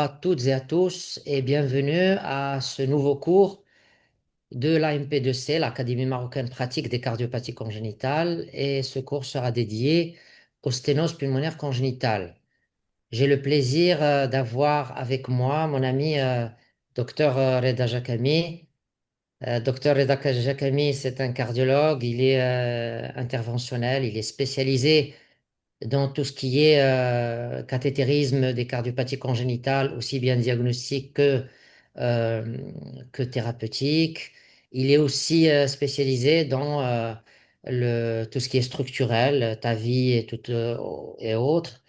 à toutes et à tous et bienvenue à ce nouveau cours de l'AMP2C, l'Académie marocaine pratique des cardiopathies congénitales. Et ce cours sera dédié aux sténoses pulmonaires congénitales. J'ai le plaisir d'avoir avec moi mon ami Dr Reda Jakami. Dr Reda Jakami, c'est un cardiologue, il est interventionnel, il est spécialisé dans tout ce qui est cathétérisme des cardiopathies congénitales, aussi bien diagnostic euh, que thérapeutique. Il est aussi spécialisé dans tout ce qui est structurel, ta vie et autres.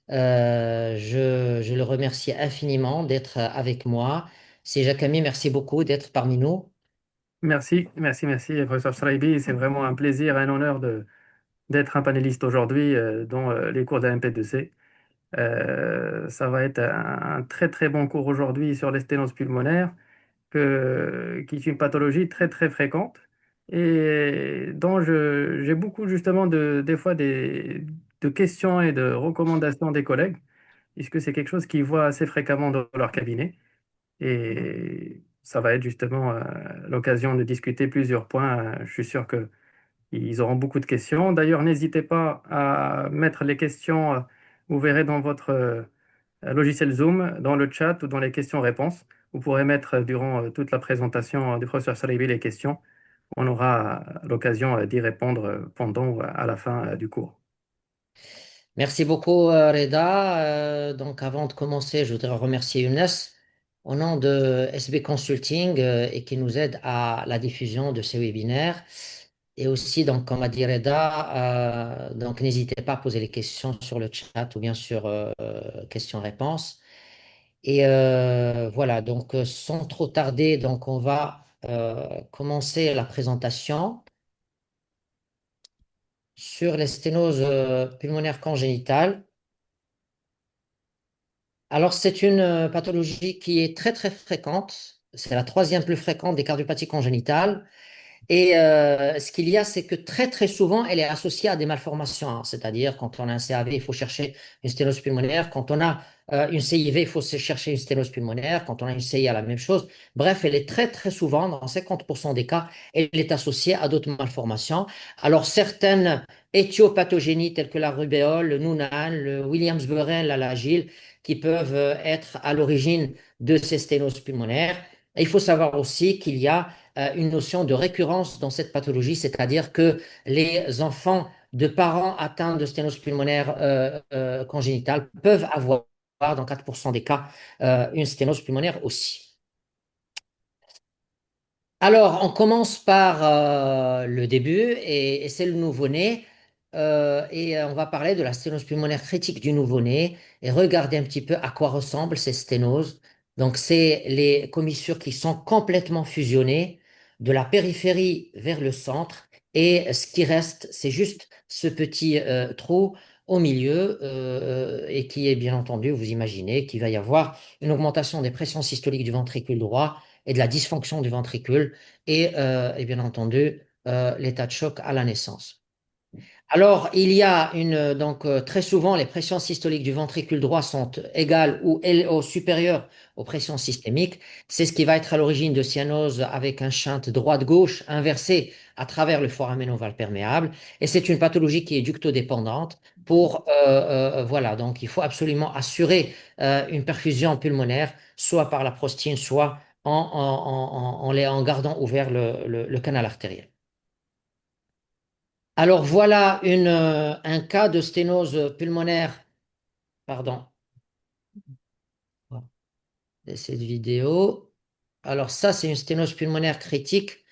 Je le remercie infiniment d'être avec moi. C'est Jacami, merci beaucoup d'être parmi nous. Merci, professeur Shraibi. C'est vraiment un plaisir, un honneur d'être un panéliste aujourd'hui dans les cours d'AMP2C. Ça va être un très très bon cours aujourd'hui sur les sténoses pulmonaires, qui est une pathologie très très fréquente et dont j'ai beaucoup justement des fois de questions et de recommandations des collègues, puisque c'est quelque chose qu'ils voient assez fréquemment dans leur cabinet. Et ça va être justement l'occasion de discuter plusieurs points. Je suis sûr qu'ils auront beaucoup de questions. D'ailleurs, n'hésitez pas à mettre les questions, vous verrez dans votre logiciel Zoom, dans le chat ou dans les questions-réponses. Vous pourrez mettre durant toute la présentation du professeur Salibi les questions. On aura l'occasion d'y répondre pendant ou à la fin du cours. Merci beaucoup, Reda. Donc, avant de commencer, je voudrais remercier Younes au nom de SB Consulting et qui nous aide à la diffusion de ces webinaires. Et aussi, donc, comme a dit Reda, donc n'hésitez pas à poser les questions sur le chat ou bien sur questions-réponses. Et voilà, donc sans trop tarder, donc on va commencer la présentation sur les sténoses pulmonaires congénitales. Alors, c'est une pathologie qui est très, très fréquente. C'est la troisième plus fréquente des cardiopathies congénitales. Et ce qu'il y a, c'est que très, très souvent, elle est associée à des malformations, hein. C'est-à-dire, quand on a un CAV, il faut chercher une sténose pulmonaire. Quand on a une CIV, il faut se chercher une sténose pulmonaire. Quand on a une CIA, la même chose. Bref, elle est très, très souvent, dans 50% des cas, elle est associée à d'autres malformations. Alors, certaines éthiopatogénies, telles que la rubéole, le Noonan, le Williams-Burrell, la Lagile, qui peuvent être à l'origine de ces sténoses pulmonaires. Et il faut savoir aussi qu'il y a une notion de récurrence dans cette pathologie, c'est-à-dire que les enfants de parents atteints de sténose pulmonaire congénitale peuvent avoir, dans 4% des cas, une sténose pulmonaire aussi. Alors, on commence par le début et c'est le nouveau-né. On va parler de la sténose pulmonaire critique du nouveau-né et regarder un petit peu à quoi ressemblent ces sténoses. Donc, c'est les commissures qui sont complètement fusionnées de la périphérie vers le centre et ce qui reste, c'est juste ce petit trou au milieu et qui est bien entendu, vous imaginez qu'il va y avoir une augmentation des pressions systoliques du ventricule droit et de la dysfonction du ventricule et bien entendu l'état de choc à la naissance. Alors, il y a donc très souvent les pressions systoliques du ventricule droit sont égales ou supérieures aux pressions systémiques. C'est ce qui va être à l'origine de cyanose avec un shunt droite-gauche inversé à travers le foramen ovale perméable. Et c'est une pathologie qui est ductodépendante. Voilà, donc il faut absolument assurer une perfusion pulmonaire, soit par la prostine, soit en gardant ouvert le canal artériel. Alors voilà un cas de sténose pulmonaire, pardon, de cette vidéo. Alors ça, c'est une sténose pulmonaire critique.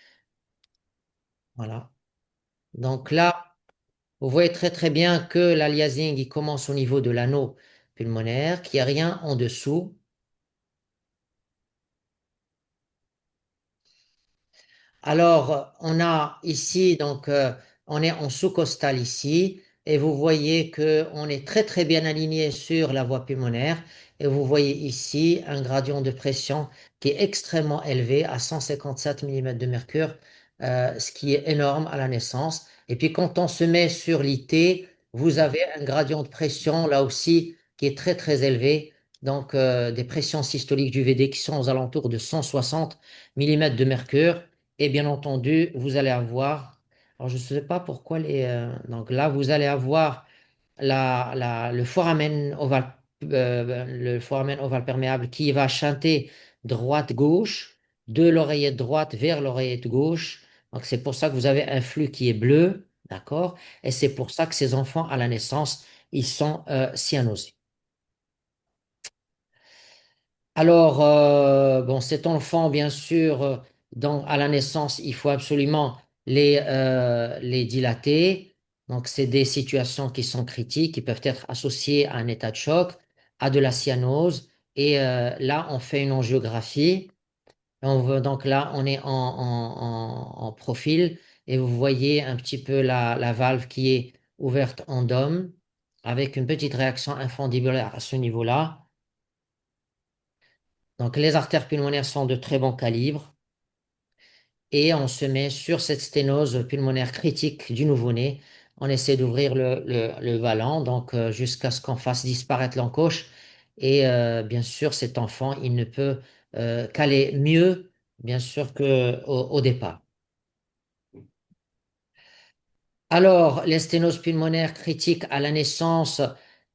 Voilà. Donc là, vous voyez très très bien que l'aliasing, il commence au niveau de l'anneau pulmonaire, qu'il n'y a rien en dessous. Alors, on a ici, donc, on est en sous-costal ici, et vous voyez que on est très très bien aligné sur la voie pulmonaire, et vous voyez ici un gradient de pression qui est extrêmement élevé à 157 mm de mercure, ce qui est énorme à la naissance. Et puis quand on se met sur l'IT, vous avez un gradient de pression là aussi qui est très très élevé, donc des pressions systoliques du VD qui sont aux alentours de 160 millimètres de mercure. Et bien entendu, vous allez avoir, alors je ne sais pas pourquoi donc là, vous allez avoir le foramen ovale perméable qui va chanter droite-gauche, de l'oreillette droite vers l'oreillette gauche. Donc c'est pour ça que vous avez un flux qui est bleu, d'accord? Et c'est pour ça que ces enfants, à la naissance, ils sont cyanosés. Alors, bon, cet enfant, bien sûr, à la naissance, il faut absolument les dilater. Donc, c'est des situations qui sont critiques, qui peuvent être associées à un état de choc, à de la cyanose. Et là, on fait une angiographie. Donc là, on est en profil et vous voyez un petit peu la valve qui est ouverte en dôme avec une petite réaction infundibulaire à ce niveau-là. Donc, les artères pulmonaires sont de très bon calibre et on se met sur cette sténose pulmonaire critique du nouveau-né. On essaie d'ouvrir le vallon, donc jusqu'à ce qu'on fasse disparaître l'encoche. Et bien sûr, cet enfant, il ne peut qu'aller mieux, bien sûr, qu'au départ. Alors, les sténoses pulmonaires critiques à la naissance,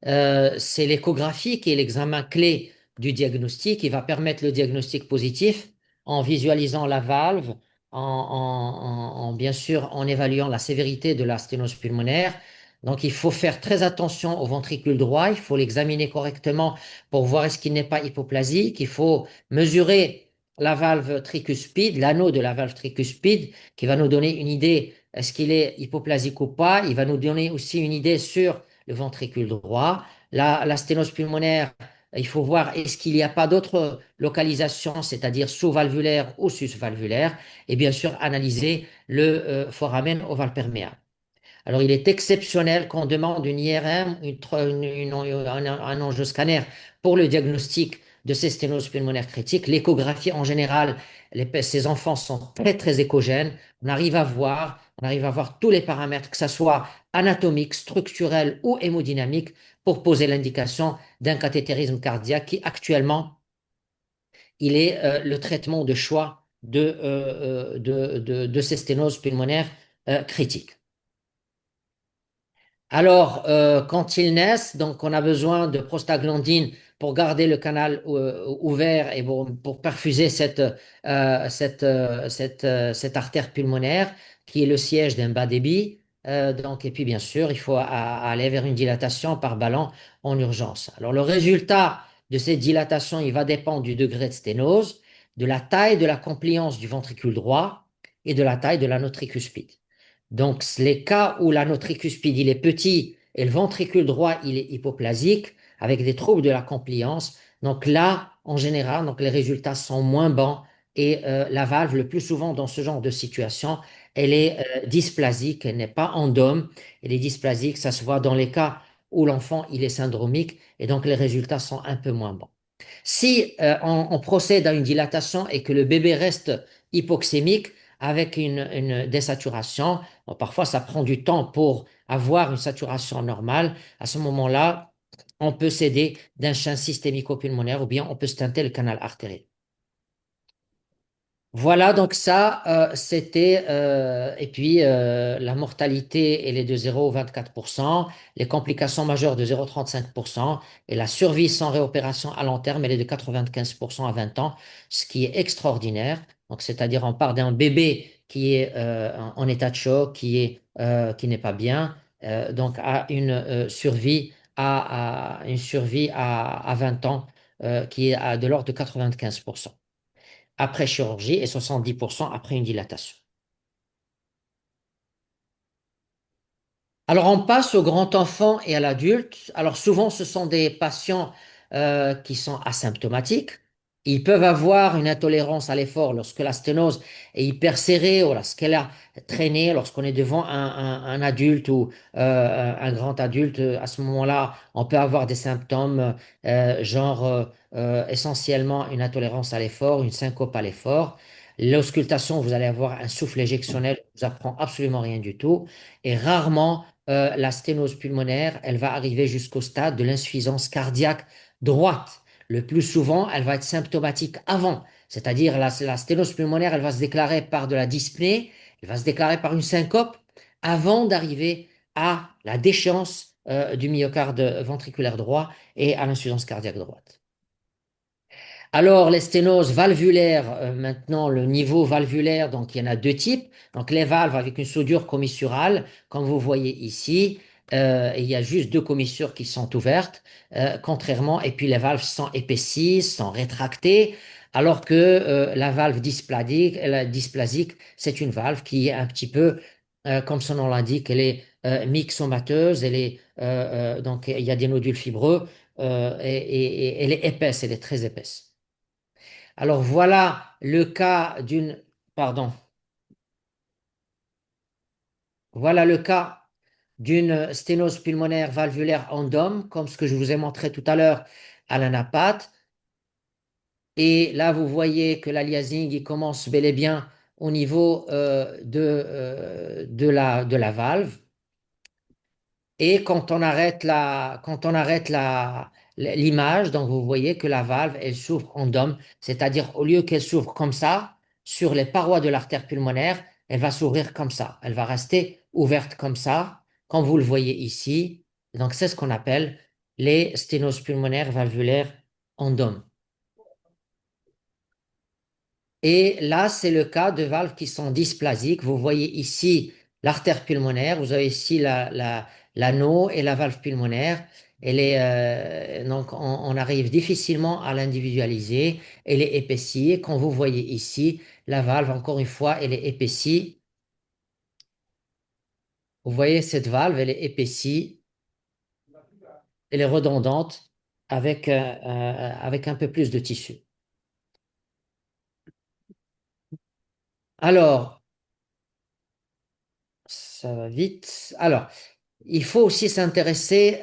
c'est l'échographie qui est l'examen clé du diagnostic. Il va permettre le diagnostic positif en visualisant la valve, bien sûr en évaluant la sévérité de la sténose pulmonaire. Donc, il faut faire très attention au ventricule droit. Il faut l'examiner correctement pour voir est-ce qu'il n'est pas hypoplasique. Il faut mesurer la valve tricuspide, l'anneau de la valve tricuspide, qui va nous donner une idée est-ce qu'il est hypoplasique ou pas? Il va nous donner aussi une idée sur le ventricule droit. La sténose pulmonaire, il faut voir est-ce qu'il n'y a pas d'autres localisations, c'est-à-dire sous-valvulaire ou sus-valvulaire. Et bien sûr, analyser le foramen ovale perméable. Alors, il est exceptionnel qu'on demande une IRM, un angioscanner pour le diagnostic de ces sténoses pulmonaires critiques. L'échographie, en général, ces enfants sont très, très échogènes. On arrive à voir tous les paramètres, que ce soit anatomique, structurel ou hémodynamique, pour poser l'indication d'un cathétérisme cardiaque qui, actuellement, il est le traitement de choix de ces sténoses pulmonaires critiques. Alors, quand ils naissent, donc on a besoin de prostaglandine pour garder le canal ouvert et pour perfuser cette artère pulmonaire qui est le siège d'un bas débit. Et puis, bien sûr, il faut aller vers une dilatation par ballon en urgence. Alors, le résultat de cette dilatation, il va dépendre du degré de sténose, de la taille de la compliance du ventricule droit et de la taille de l'anneau tricuspide. Donc, les cas où l'anneau tricuspide il est petit et le ventricule droit il est hypoplasique avec des troubles de la compliance, donc là, en général, donc les résultats sont moins bons et la valve, le plus souvent dans ce genre de situation, elle est dysplasique, elle n'est pas endome, elle est dysplasique, ça se voit dans les cas où l'enfant il est syndromique et donc les résultats sont un peu moins bons. Si on procède à une dilatation et que le bébé reste hypoxémique avec une désaturation, bon, parfois ça prend du temps pour avoir une saturation normale. À ce moment-là, on peut s'aider d'un shunt systémico-pulmonaire ou bien on peut stenter le canal artériel. Voilà, donc ça, c'était, et puis la mortalité, elle est de 0,24%, les complications majeures de 0,35%, et la survie sans réopération à long terme, elle est de 95% à 20 ans, ce qui est extraordinaire. Donc, c'est-à-dire, on part d'un bébé qui est en état de choc, qui n'est pas bien, donc à une survie à 20 ans, qui est de l'ordre de 95% après chirurgie et 70% après une dilatation. Alors, on passe au grand enfant et à l'adulte. Alors, souvent, ce sont des patients qui sont asymptomatiques. Ils peuvent avoir une intolérance à l'effort lorsque la sténose est hyper serrée ou lorsqu'elle a traîné, lorsqu'on est devant un adulte ou un grand adulte. À ce moment-là, on peut avoir des symptômes essentiellement une intolérance à l'effort, une syncope à l'effort. L'auscultation, vous allez avoir un souffle éjectionnel, ça vous apprend absolument rien du tout. Et rarement, la sténose pulmonaire, elle va arriver jusqu'au stade de l'insuffisance cardiaque droite. Le plus souvent, elle va être symptomatique avant, c'est-à-dire la sténose pulmonaire, elle va se déclarer par de la dyspnée, elle va se déclarer par une syncope avant d'arriver à la déchéance du myocarde ventriculaire droit et à l'insuffisance cardiaque droite. Alors, les sténoses valvulaires, maintenant, le niveau valvulaire, donc il y en a deux types. Donc, les valves avec une soudure commissurale, comme vous voyez ici, il y a juste deux commissures qui sont ouvertes, contrairement, et puis les valves sont épaissies, sont rétractées, alors que la valve dysplasique, c'est une valve qui est un petit peu, comme son nom l'indique, elle est myxomateuse, donc il y a des nodules fibreux, et elle est épaisse, elle est très épaisse. Alors voilà le cas d'une, pardon, voilà le cas d'une sténose pulmonaire valvulaire endome, comme ce que je vous ai montré tout à l'heure à l'anapathe. Et là, vous voyez que l'aliasing, il commence bel et bien au niveau de la valve. Et quand on arrête l'image, donc vous voyez que la valve, elle s'ouvre en dôme, c'est-à-dire au lieu qu'elle s'ouvre comme ça, sur les parois de l'artère pulmonaire, elle va s'ouvrir comme ça. Elle va rester ouverte comme ça, comme vous le voyez ici. Donc c'est ce qu'on appelle les sténoses pulmonaires valvulaires en dôme. Et là, c'est le cas de valves qui sont dysplasiques. Vous voyez ici l'artère pulmonaire, vous avez ici l'anneau et la valve pulmonaire. Donc, on arrive difficilement à l'individualiser. Elle est épaissie. Quand vous voyez ici, la valve, encore une fois, elle est épaissie. Vous voyez cette valve, elle est épaissie, elle est redondante avec un peu plus de tissu. Alors, ça va vite. Alors, il faut aussi s'intéresser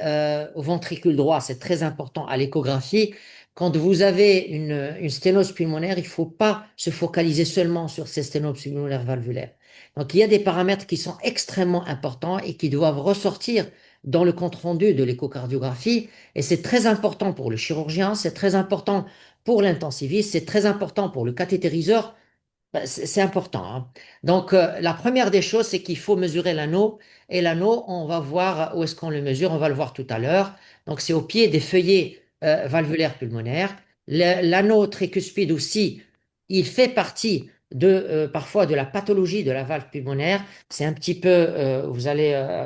au ventricule droit, c'est très important à l'échographie. Quand vous avez une sténose pulmonaire, il ne faut pas se focaliser seulement sur ces sténoses pulmonaires valvulaires. Donc il y a des paramètres qui sont extrêmement importants et qui doivent ressortir dans le compte-rendu de l'échocardiographie. Et c'est très important pour le chirurgien, c'est très important pour l'intensiviste, c'est très important pour le cathétériseur. C'est important, hein. Donc, la première des choses, c'est qu'il faut mesurer l'anneau. Et l'anneau, on va voir où est-ce qu'on le mesure. On va le voir tout à l'heure. Donc, c'est au pied des feuillets valvulaires pulmonaires. L'anneau tricuspide aussi, il fait partie parfois de la pathologie de la valve pulmonaire. C'est un petit peu, vous allez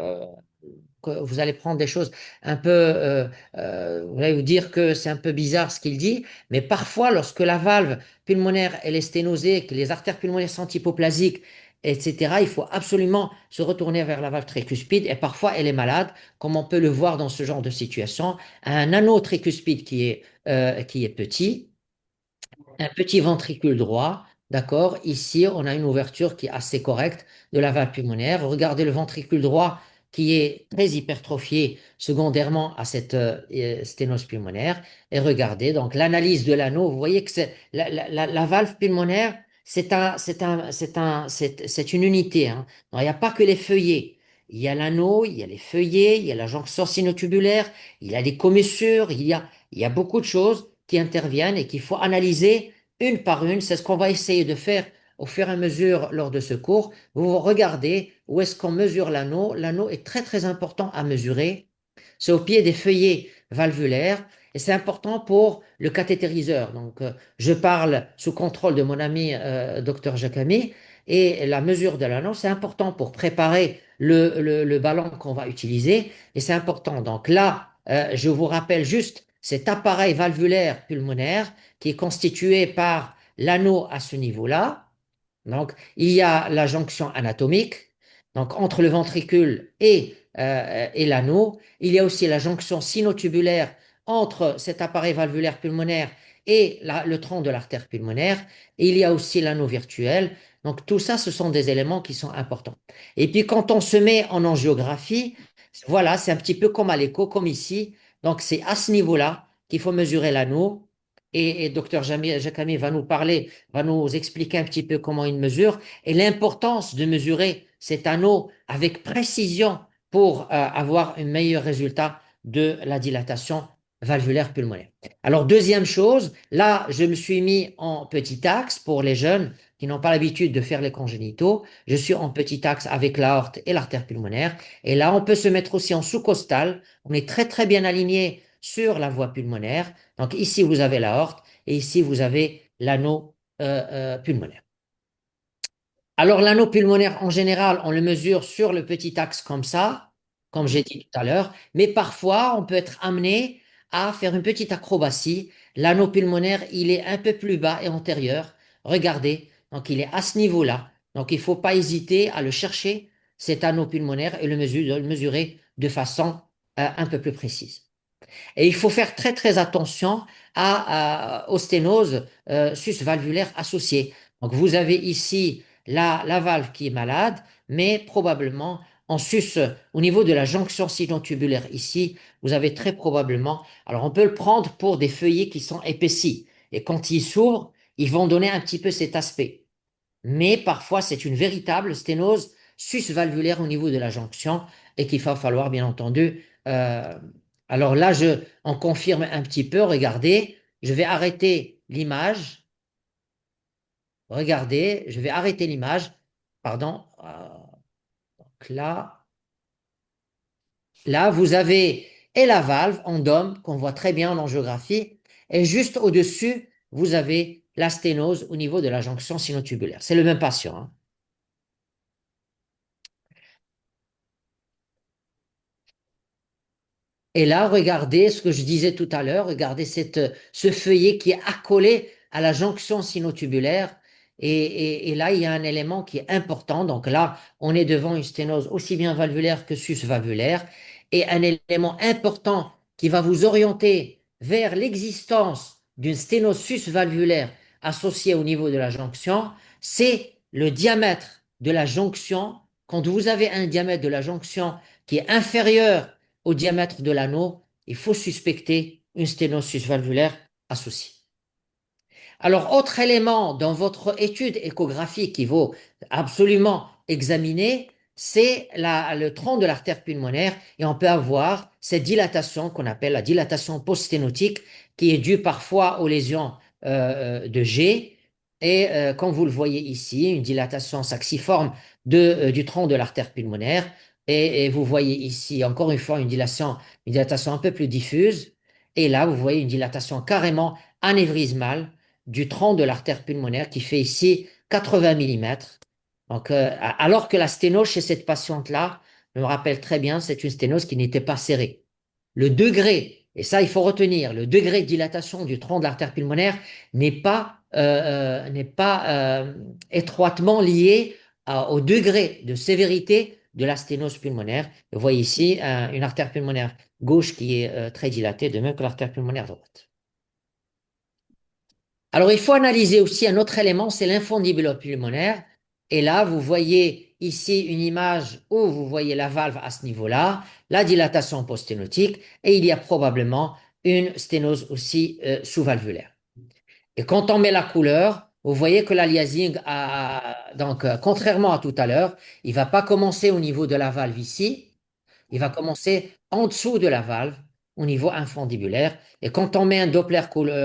prendre des choses un peu, vous allez vous dire que c'est un peu bizarre ce qu'il dit, mais parfois, lorsque la valve pulmonaire elle est sténosée, que les artères pulmonaires sont hypoplasiques, etc., il faut absolument se retourner vers la valve tricuspide et parfois elle est malade, comme on peut le voir dans ce genre de situation. Un anneau tricuspide qui est petit, un petit ventricule droit, d'accord? Ici, on a une ouverture qui est assez correcte de la valve pulmonaire. Regardez le ventricule droit qui est très hypertrophié secondairement à cette sténose pulmonaire. Et regardez, donc l'analyse de l'anneau, vous voyez que la valve pulmonaire, c'est une unité, hein. Non, il n'y a pas que les feuillets. Il y a l'anneau, il y a les feuillets, il y a la jonction sinotubulaire, il y a les commissures, il y a beaucoup de choses qui interviennent et qu'il faut analyser une par une. C'est ce qu'on va essayer de faire au fur et à mesure lors de ce cours. Vous regardez où est-ce qu'on mesure l'anneau. L'anneau est très très important à mesurer. C'est au pied des feuillets valvulaires et c'est important pour le cathétériseur. Donc, je parle sous contrôle de mon ami Dr Jacami et la mesure de l'anneau, c'est important pour préparer le ballon qu'on va utiliser et c'est important. Donc là, je vous rappelle juste cet appareil valvulaire pulmonaire qui est constitué par l'anneau à ce niveau-là. Donc, il y a la jonction anatomique, donc entre le ventricule et l'anneau. Il y a aussi la jonction sinotubulaire entre cet appareil valvulaire pulmonaire et le tronc de l'artère pulmonaire. Et il y a aussi l'anneau virtuel. Donc, tout ça, ce sont des éléments qui sont importants. Et puis, quand on se met en angiographie, voilà, c'est un petit peu comme à l'écho, comme ici. Donc, c'est à ce niveau-là qu'il faut mesurer l'anneau. Et Dr Jacami va nous parler, va nous expliquer un petit peu comment il mesure et l'importance de mesurer cet anneau avec précision pour avoir un meilleur résultat de la dilatation valvulaire pulmonaire. Alors, deuxième chose, là, je me suis mis en petit axe pour les jeunes qui n'ont pas l'habitude de faire les congénitaux. Je suis en petit axe avec l'aorte et l'artère pulmonaire. Et là, on peut se mettre aussi en sous-costal. On est très, très bien aligné sur la voie pulmonaire. Donc, ici, vous avez l'aorte et ici, vous avez l'anneau pulmonaire. Alors, l'anneau pulmonaire, en général, on le mesure sur le petit axe comme ça, comme j'ai dit tout à l'heure, mais parfois, on peut être amené à faire une petite acrobatie. L'anneau pulmonaire, il est un peu plus bas et antérieur. Regardez, donc il est à ce niveau-là. Donc, il ne faut pas hésiter à le chercher, cet anneau pulmonaire, et le mesurer de façon un peu plus précise. Et il faut faire très très attention aux sténoses susvalvulaires associées. Donc vous avez ici la valve qui est malade, mais probablement en sus, au niveau de la jonction sino-tubulaire ici, vous avez très probablement, alors on peut le prendre pour des feuillets qui sont épaissis. Et quand ils s'ouvrent, ils vont donner un petit peu cet aspect. Mais parfois, c'est une véritable sténose susvalvulaire au niveau de la jonction et qu'il va falloir, bien entendu. Alors là, on confirme un petit peu. Regardez, je vais arrêter l'image. Regardez, je vais arrêter l'image. Pardon. Donc là, vous avez et la valve en dôme qu'on voit très bien en angiographie. Et juste au-dessus, vous avez la sténose au niveau de la jonction sinotubulaire. C'est le même patient, hein. Et là, regardez ce que je disais tout à l'heure, regardez ce feuillet qui est accolé à la jonction sinotubulaire. Et là, il y a un élément qui est important. Donc là, on est devant une sténose aussi bien valvulaire que susvalvulaire. Et un élément important qui va vous orienter vers l'existence d'une sténose susvalvulaire associée au niveau de la jonction, c'est le diamètre de la jonction. Quand vous avez un diamètre de la jonction qui est inférieur au diamètre de l'anneau, il faut suspecter une sténosis valvulaire associée. Alors, autre élément dans votre étude échographique qu'il faut absolument examiner, c'est le tronc de l'artère pulmonaire et on peut avoir cette dilatation qu'on appelle la dilatation post-sténotique qui est due parfois aux lésions de G et comme vous le voyez ici, une dilatation saxiforme du tronc de l'artère pulmonaire et vous voyez ici encore une fois une dilatation un peu plus diffuse et là vous voyez une dilatation carrément anévrismale du tronc de l'artère pulmonaire qui fait ici 80 millimètres. Donc, alors que la sténose chez cette patiente-là, je me rappelle très bien, c'est une sténose qui n'était pas serrée. Le degré, et ça il faut retenir, le degré de dilatation du tronc de l'artère pulmonaire n'est pas étroitement lié au degré de sévérité de la sténose pulmonaire. Vous voyez ici une artère pulmonaire gauche qui est très dilatée, de même que l'artère pulmonaire droite. Alors, il faut analyser aussi un autre élément, c'est l'infundibulum pulmonaire. Et là, vous voyez ici une image où vous voyez la valve à ce niveau-là, la dilatation post-sténotique, et il y a probablement une sténose aussi sous-valvulaire. Et quand on met la couleur, vous voyez que l'aliasing, donc, contrairement à tout à l'heure, il ne va pas commencer au niveau de la valve ici, il va commencer en dessous de la valve, au niveau infundibulaire. Et quand on met un Doppler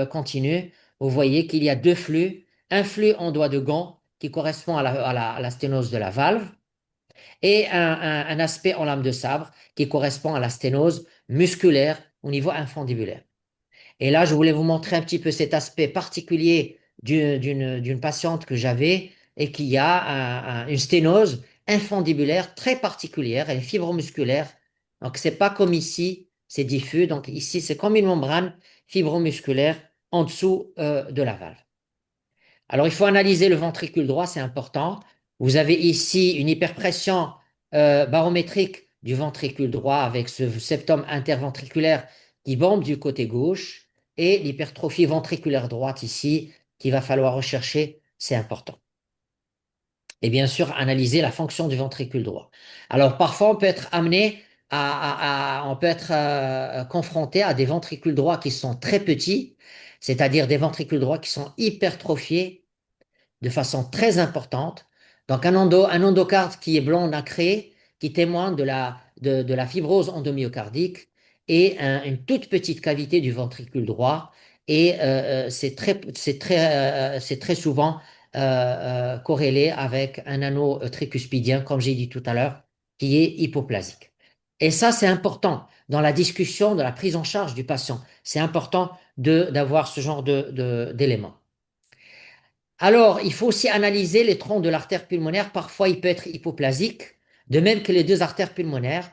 continu, vous voyez qu'il y a deux flux. Un flux en doigt de gant qui correspond à la sténose de la valve et un aspect en lame de sabre qui correspond à la sténose musculaire au niveau infundibulaire. Et là, je voulais vous montrer un petit peu cet aspect particulier d'une patiente que j'avais et qui a une sténose infundibulaire très particulière. Elle est fibromusculaire. Donc, c'est pas comme ici, c'est diffus. Donc, ici, c'est comme une membrane fibromusculaire en dessous de la valve. Alors, il faut analyser le ventricule droit, c'est important. Vous avez ici une hyperpression barométrique du ventricule droit avec ce septum interventriculaire qui bombe du côté gauche et l'hypertrophie ventriculaire droite ici qu'il va falloir rechercher, c'est important. Et bien sûr, analyser la fonction du ventricule droit. Alors, parfois, on peut être amené on peut être confronté à des ventricules droits qui sont très petits, c'est-à-dire des ventricules droits qui sont hypertrophiés de façon très importante. Donc un endocarde qui est blanc nacré, qui témoigne de la fibrose endomyocardique, et une toute petite cavité du ventricule droit. Et c'est très souvent corrélé avec un anneau tricuspidien, comme j'ai dit tout à l'heure, qui est hypoplasique. Et ça, c'est important dans la discussion de la prise en charge du patient. C'est important d'avoir ce genre d'éléments. Alors, il faut aussi analyser les troncs de l'artère pulmonaire. Parfois, il peut être hypoplasique, de même que les deux artères pulmonaires.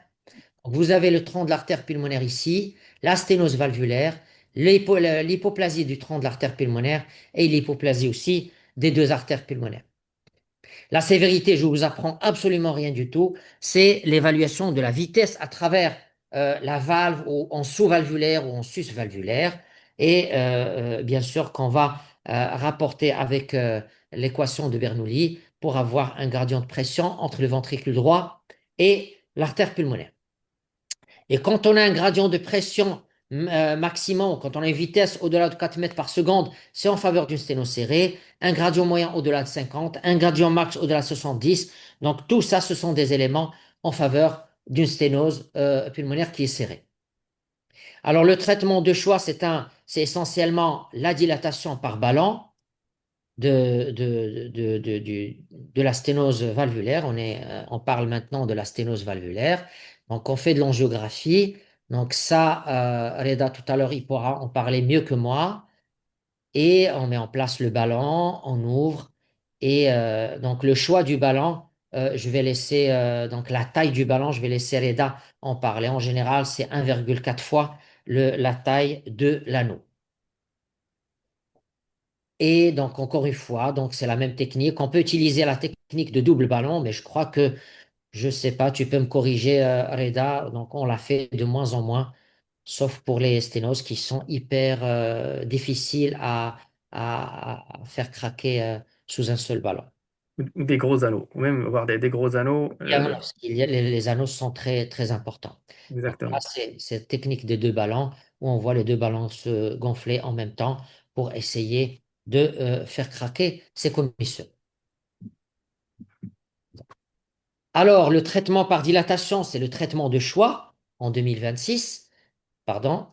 Vous avez le tronc de l'artère pulmonaire ici, la sténose valvulaire, l'hypoplasie du tronc de l'artère pulmonaire et l'hypoplasie aussi des deux artères pulmonaires. La sévérité, je vous apprends absolument rien du tout, c'est l'évaluation de la vitesse à travers la valve ou en sous-valvulaire ou en sus-valvulaire. Et bien sûr qu'on va rapporter avec l'équation de Bernoulli pour avoir un gradient de pression entre le ventricule droit et l'artère pulmonaire. Et quand on a un gradient de pression maximum, quand on a une vitesse au-delà de 4 mètres par seconde, c'est en faveur d'une sténose serrée. Un gradient moyen au-delà de 50, un gradient max au-delà de 70. Donc tout ça, ce sont des éléments en faveur d'une sténose pulmonaire qui est serrée. Alors le traitement de choix, c'est essentiellement la dilatation par ballon de la sténose valvulaire. On parle maintenant de la sténose valvulaire. Donc, on fait de l'angiographie. Donc, ça, Reda, tout à l'heure, il pourra en parler mieux que moi. Et on met en place le ballon, on ouvre. Et donc, le choix du ballon, je vais laisser, donc la taille du ballon, je vais laisser Reda en parler. En général, c'est 1,4 fois la taille de l'anneau. Et donc, encore une fois, donc c'est la même technique. On peut utiliser la technique de double ballon, mais je crois que, je sais pas, tu peux me corriger, Reda. Donc, on la fait de moins en moins, sauf pour les sténoses qui sont hyper difficiles à faire craquer sous un seul ballon. Ou des gros anneaux, ou même avoir des gros anneaux. Parce qu'il y a, les anneaux sont très, très importants. Donc là, Exactement. c'est cette technique des deux ballons où on voit les deux ballons se gonfler en même temps pour essayer de faire craquer ces commissures. Alors, le traitement par dilatation, c'est le traitement de choix en 2026. Pardon.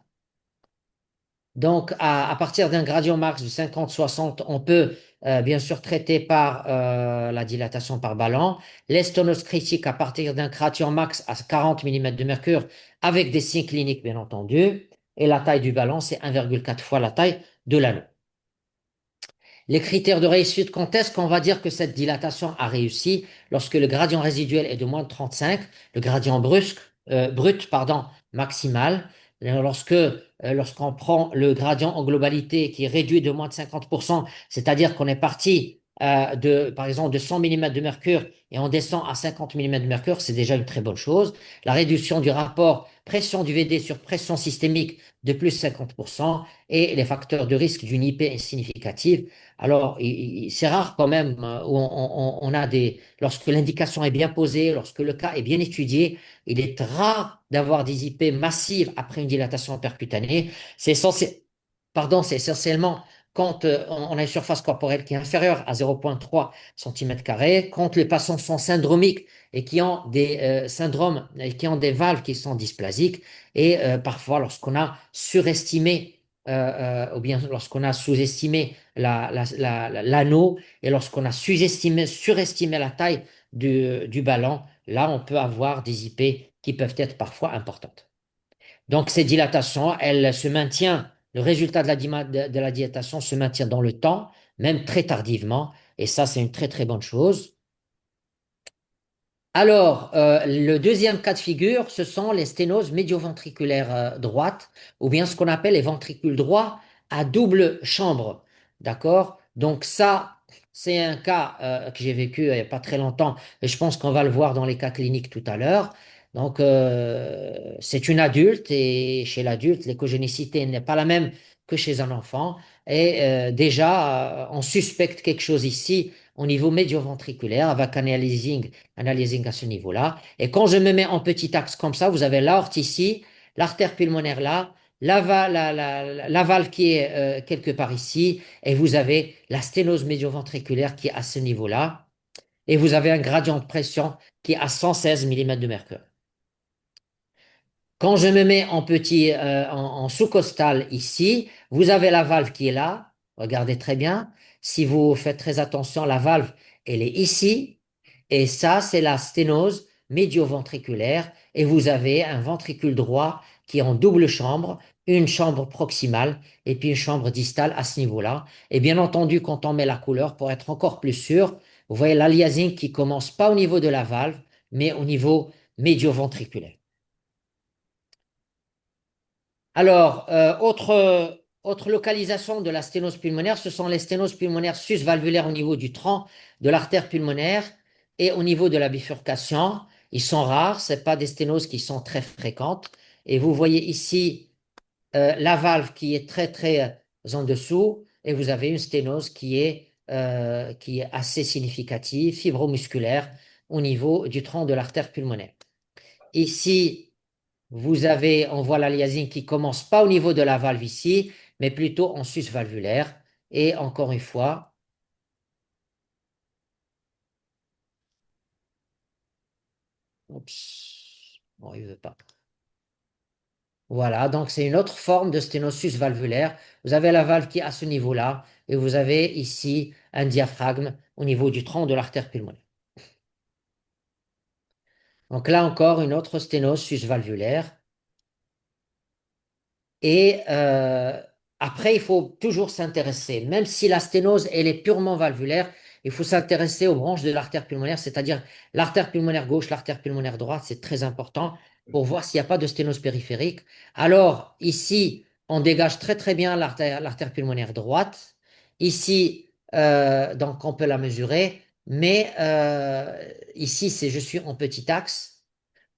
Donc, à partir d'un gradient max de 50-60, on peut bien sûr traiter par la dilatation par ballon. L'estonose critique à partir d'un gradient max à 40 mm de mercure avec des signes cliniques, bien entendu. Et la taille du ballon, c'est 1,4 fois la taille de l'anneau. Les critères de réussite, quand est-ce qu'on va dire que cette dilatation a réussi? Lorsque le gradient résiduel est de moins de 35, le gradient brut, pardon, maximal. Lorsqu'on prend le gradient en globalité qui est réduit de moins de 50%, c'est-à-dire qu'on est parti par exemple, de 100 mm de mercure et on descend à 50 mm de mercure, c'est déjà une très bonne chose. La réduction du rapport pression du VD sur pression systémique de plus 50% et les facteurs de risque d'une IP est significative. Alors, c'est rare quand même où on a lorsque l'indication est bien posée, lorsque le cas est bien étudié, il est rare d'avoir des IP massives après une dilatation percutanée. C'est essentiellement quand on a une surface corporelle qui est inférieure à 0,3 cm², quand les patients sont syndromiques et qui ont des syndromes et qui ont des valves qui sont dysplasiques, et parfois lorsqu'on a surestimé ou bien lorsqu'on a sous-estimé l'anneau et lorsqu'on a surestimé la taille du ballon, là, on peut avoir des IP qui peuvent être parfois importantes. Donc, ces dilatations, elles se maintiennent, le résultat de la dilatation se maintient dans le temps, même très tardivement, et ça, c'est une très, très bonne chose. Alors, le deuxième cas de figure, ce sont les sténoses médioventriculaires droites, ou bien ce qu'on appelle les ventricules droits à double chambre. D'accord? Donc ça, c'est un cas que j'ai vécu il n'y a pas très longtemps, et je pense qu'on va le voir dans les cas cliniques tout à l'heure. Donc, c'est une adulte, et chez l'adulte, l'écogénicité n'est pas la même que chez un enfant. Et déjà, on suspecte quelque chose ici au niveau médioventriculaire avec analyzing à ce niveau-là. Et quand je me mets en petit axe comme ça, vous avez l'aorte ici, l'artère pulmonaire là, la valve qui est quelque part ici, et vous avez la sténose médioventriculaire qui est à ce niveau-là, et vous avez un gradient de pression qui est à 116 mm de mercure. Quand je me mets en petit, en sous-costal ici, vous avez la valve qui est là. Regardez très bien. Si vous faites très attention, la valve, elle est ici. Et ça, c'est la sténose médio-ventriculaire. Et vous avez un ventricule droit qui est en double chambre, une chambre proximale et puis une chambre distale à ce niveau-là. Et bien entendu, quand on met la couleur, pour être encore plus sûr, vous voyez l'aliasing qui commence pas au niveau de la valve, mais au niveau médio-ventriculaire. Alors, autre localisation de la sténose pulmonaire, ce sont les sténoses pulmonaires susvalvulaires au niveau du tronc de l'artère pulmonaire et au niveau de la bifurcation. Ils sont rares, ce pas des sténoses qui sont très fréquentes. Et vous voyez ici la valve qui est très très en dessous et vous avez une sténose qui est assez significative, fibromusculaire au niveau du tronc de l'artère pulmonaire. Ici, on voit la lyasine qui commence pas au niveau de la valve ici, mais plutôt en sus valvulaire. Et encore une fois, oups, bon, il veut pas. Voilà, donc c'est une autre forme de sténosus valvulaire. Vous avez la valve qui est à ce niveau-là, et vous avez ici un diaphragme au niveau du tronc de l'artère pulmonaire. Donc là encore, une autre sténosus valvulaire. Et après, il faut toujours s'intéresser, même si la sténose, elle est purement valvulaire, il faut s'intéresser aux branches de l'artère pulmonaire, c'est-à-dire l'artère pulmonaire gauche, l'artère pulmonaire droite, c'est très important pour voir s'il n'y a pas de sténose périphérique. Alors, ici, on dégage très très bien l'artère pulmonaire droite. Ici, donc on peut la mesurer, mais ici, je suis en petit axe.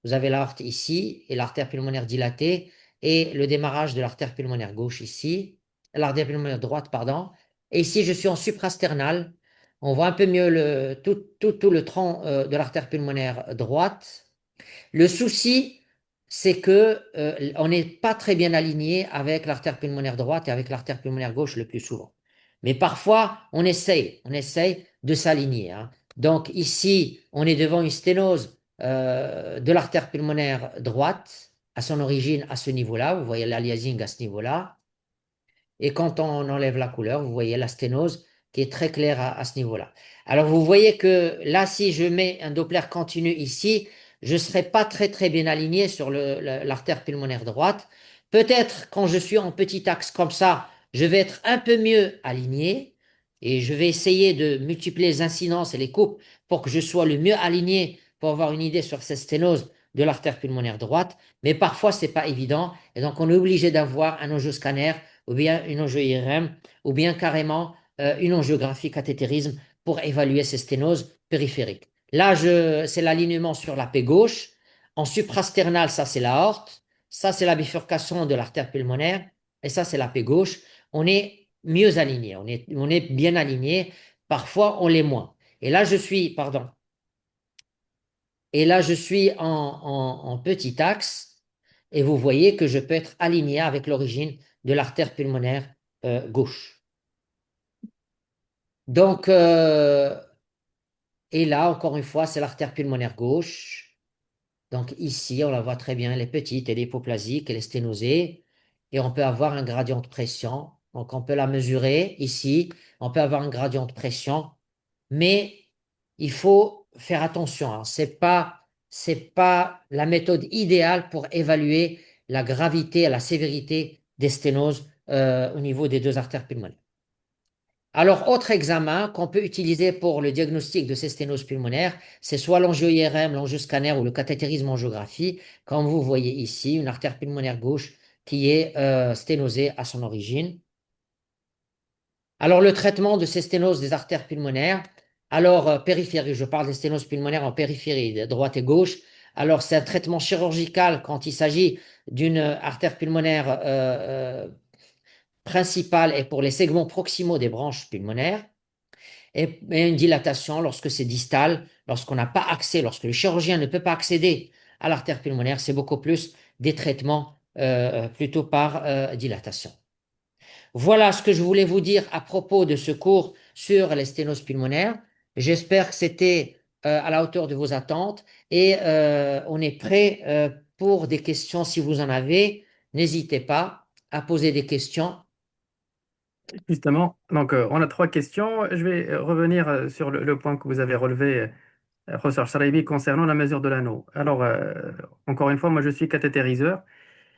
Vous avez l'aorte ici et l'artère pulmonaire dilatée et le démarrage de l'artère pulmonaire gauche ici, l'artère pulmonaire droite, pardon. Et ici, je suis en suprasternal. On voit un peu mieux tout le tronc de l'artère pulmonaire droite. Le souci, c'est que on n'est pas très bien aligné avec l'artère pulmonaire droite et avec l'artère pulmonaire gauche le plus souvent. Mais parfois, on essaye de s'aligner, hein. Donc ici, on est devant une sténose de l'artère pulmonaire droite, à son origine à ce niveau-là. Vous voyez l'aliasing à ce niveau-là. Et quand on enlève la couleur, vous voyez la sténose qui est très claire à ce niveau-là. Alors vous voyez que là, si je mets un Doppler continu ici, je ne serai pas très très bien aligné sur l'artère pulmonaire droite. Peut-être quand je suis en petit axe comme ça, je vais être un peu mieux aligné et je vais essayer de multiplier les incidences et les coupes pour que je sois le mieux aligné pour avoir une idée sur cette sténose de l'artère pulmonaire droite. Mais parfois, c'est pas évident et donc on est obligé d'avoir un angioscanner ou bien une angio-IRM, ou bien carrément une angiographie cathétérisme pour évaluer ces sténoses périphériques. Là, c'est l'alignement sur la paix gauche. En suprasternal, ça c'est l'aorte. Ça c'est la bifurcation de l'artère pulmonaire. Et ça c'est la paix gauche. On est mieux aligné. On est bien aligné. Parfois, on l'est moins. Et là, pardon. Et là, je suis en petit axe. Et vous voyez que je peux être aligné avec l'origine de l'artère pulmonaire gauche. Donc, et là, encore une fois, c'est l'artère pulmonaire gauche. Donc ici, on la voit très bien, elle est petite, elle est hypoplasique, elle est sténosée. Et on peut avoir un gradient de pression. Donc on peut la mesurer ici. On peut avoir un gradient de pression. Mais il faut faire attention, hein. C'est pas la méthode idéale pour évaluer la gravité et la sévérité des sténoses au niveau des deux artères pulmonaires. Alors, autre examen qu'on peut utiliser pour le diagnostic de ces sténoses pulmonaires, c'est soit l'angio-IRM, l'angioscanner ou le cathétérisme angiographie, comme vous voyez ici, une artère pulmonaire gauche qui est sténosée à son origine. Alors, le traitement de ces sténoses des artères pulmonaires, alors périphérie, je parle des sténoses pulmonaires en périphérie, de droite et gauche. Alors, c'est un traitement chirurgical quand il s'agit d'une artère pulmonaire principale et pour les segments proximaux des branches pulmonaires. Et une dilatation lorsque c'est distal, lorsqu'on n'a pas accès, lorsque le chirurgien ne peut pas accéder à l'artère pulmonaire, c'est beaucoup plus des traitements plutôt par dilatation. Voilà ce que je voulais vous dire à propos de ce cours sur les sténoses pulmonaires. J'espère que c'était à la hauteur de vos attentes et on est prêt pour des questions si vous en avez. N'hésitez pas à poser des questions. Justement, donc on a trois questions. Je vais revenir sur le point que vous avez relevé, professeur Charaibi, concernant la mesure de l'anneau. Alors, encore une fois, moi je suis cathétériseur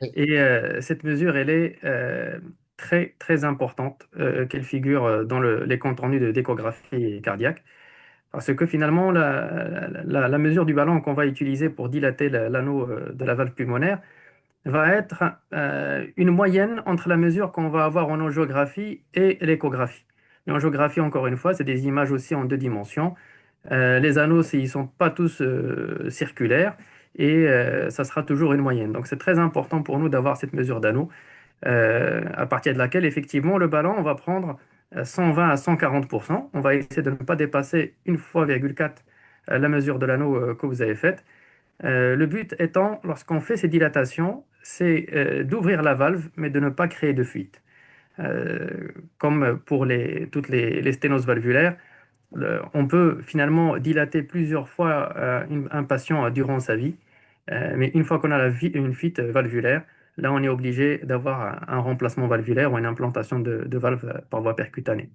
Oui, et cette mesure, elle est très très importante qu'elle figure dans les comptes rendus d'échographie cardiaque. Parce que finalement, la mesure du ballon qu'on va utiliser pour dilater l'anneau de la valve pulmonaire va être une moyenne entre la mesure qu'on va avoir en angiographie et l'échographie. L'angiographie, encore une fois, c'est des images aussi en deux dimensions. Les anneaux, ils ne sont pas tous circulaires et ça sera toujours une moyenne. Donc c'est très important pour nous d'avoir cette mesure d'anneau à partir de laquelle, effectivement, le ballon, on va prendre 120 à 140%. On va essayer de ne pas dépasser une fois, 4 la mesure de l'anneau que vous avez faite. Le but étant, lorsqu'on fait ces dilatations, c'est d'ouvrir la valve, mais de ne pas créer de fuite. Comme pour toutes les sténoses valvulaires, on peut finalement dilater plusieurs fois un patient durant sa vie, mais une fois qu'on a une fuite valvulaire, là on est obligé d'avoir un remplacement valvulaire ou une implantation de valve par voie percutanée.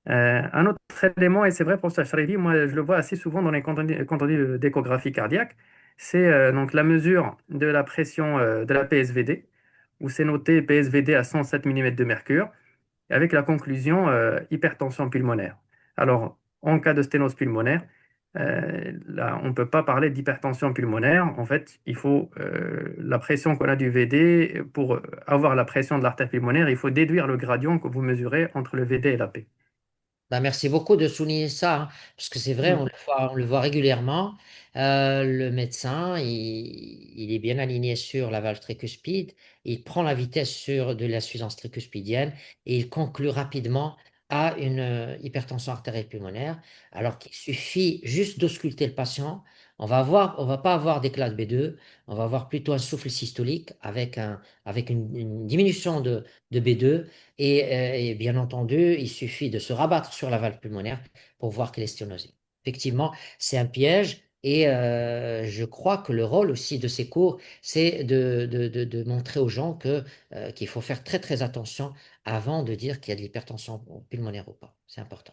Un autre élément, et c'est vrai pour Sharibi, moi je le vois assez souvent dans les comptes rendus d'échographie cardiaque, c'est donc la mesure de la pression de la PSVD, où c'est noté PSVD à 107 mm de mercure, et avec la conclusion hypertension pulmonaire. Alors, en cas de sténose pulmonaire, là, on ne peut pas parler d'hypertension pulmonaire. En fait, il faut la pression qu'on a du VD, pour avoir la pression de l'artère pulmonaire, il faut déduire le gradient que vous mesurez entre le VD et la P. bah, merci beaucoup de souligner ça, hein, parce que c'est vrai, Mm. on le voit régulièrement. Le médecin, il est bien aligné sur la valve tricuspide, il prend la vitesse de l'insuffisance tricuspidienne et il conclut rapidement à une hypertension artérielle pulmonaire, alors qu'il suffit juste d'ausculter le patient. On va pas avoir d'éclat de B2, on va avoir plutôt un souffle systolique avec une diminution de B2. Et bien entendu, il suffit de se rabattre sur la valve pulmonaire pour voir qu'elle est sténosée. Effectivement, c'est un piège et je crois que le rôle aussi de ces cours, c'est de montrer aux gens qu'il faut faire très très attention avant de dire qu'il y a de l'hypertension pulmonaire ou pas. C'est important.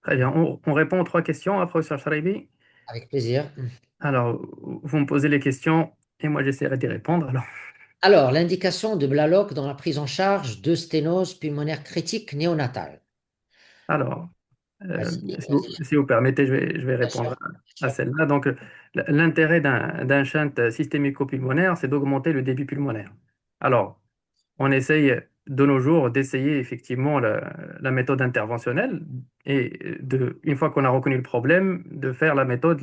Très bien. On répond aux trois questions, après, professeur Sharibi. Avec plaisir. Alors, vous me posez les questions et moi j'essaierai d'y répondre. Alors, Alors, l'indication de Blalock dans la prise en charge de sténose pulmonaire critique néonatale. alors, Vas-y, si vas-y. si vous permettez, je vais Bien répondre sûr, à bien sûr. celle-là. Donc, l'intérêt d'un shunt systémico-pulmonaire, c'est d'augmenter le débit pulmonaire. Alors, on essaye de nos jours d'essayer effectivement la méthode interventionnelle et une fois qu'on a reconnu le problème, de faire la méthode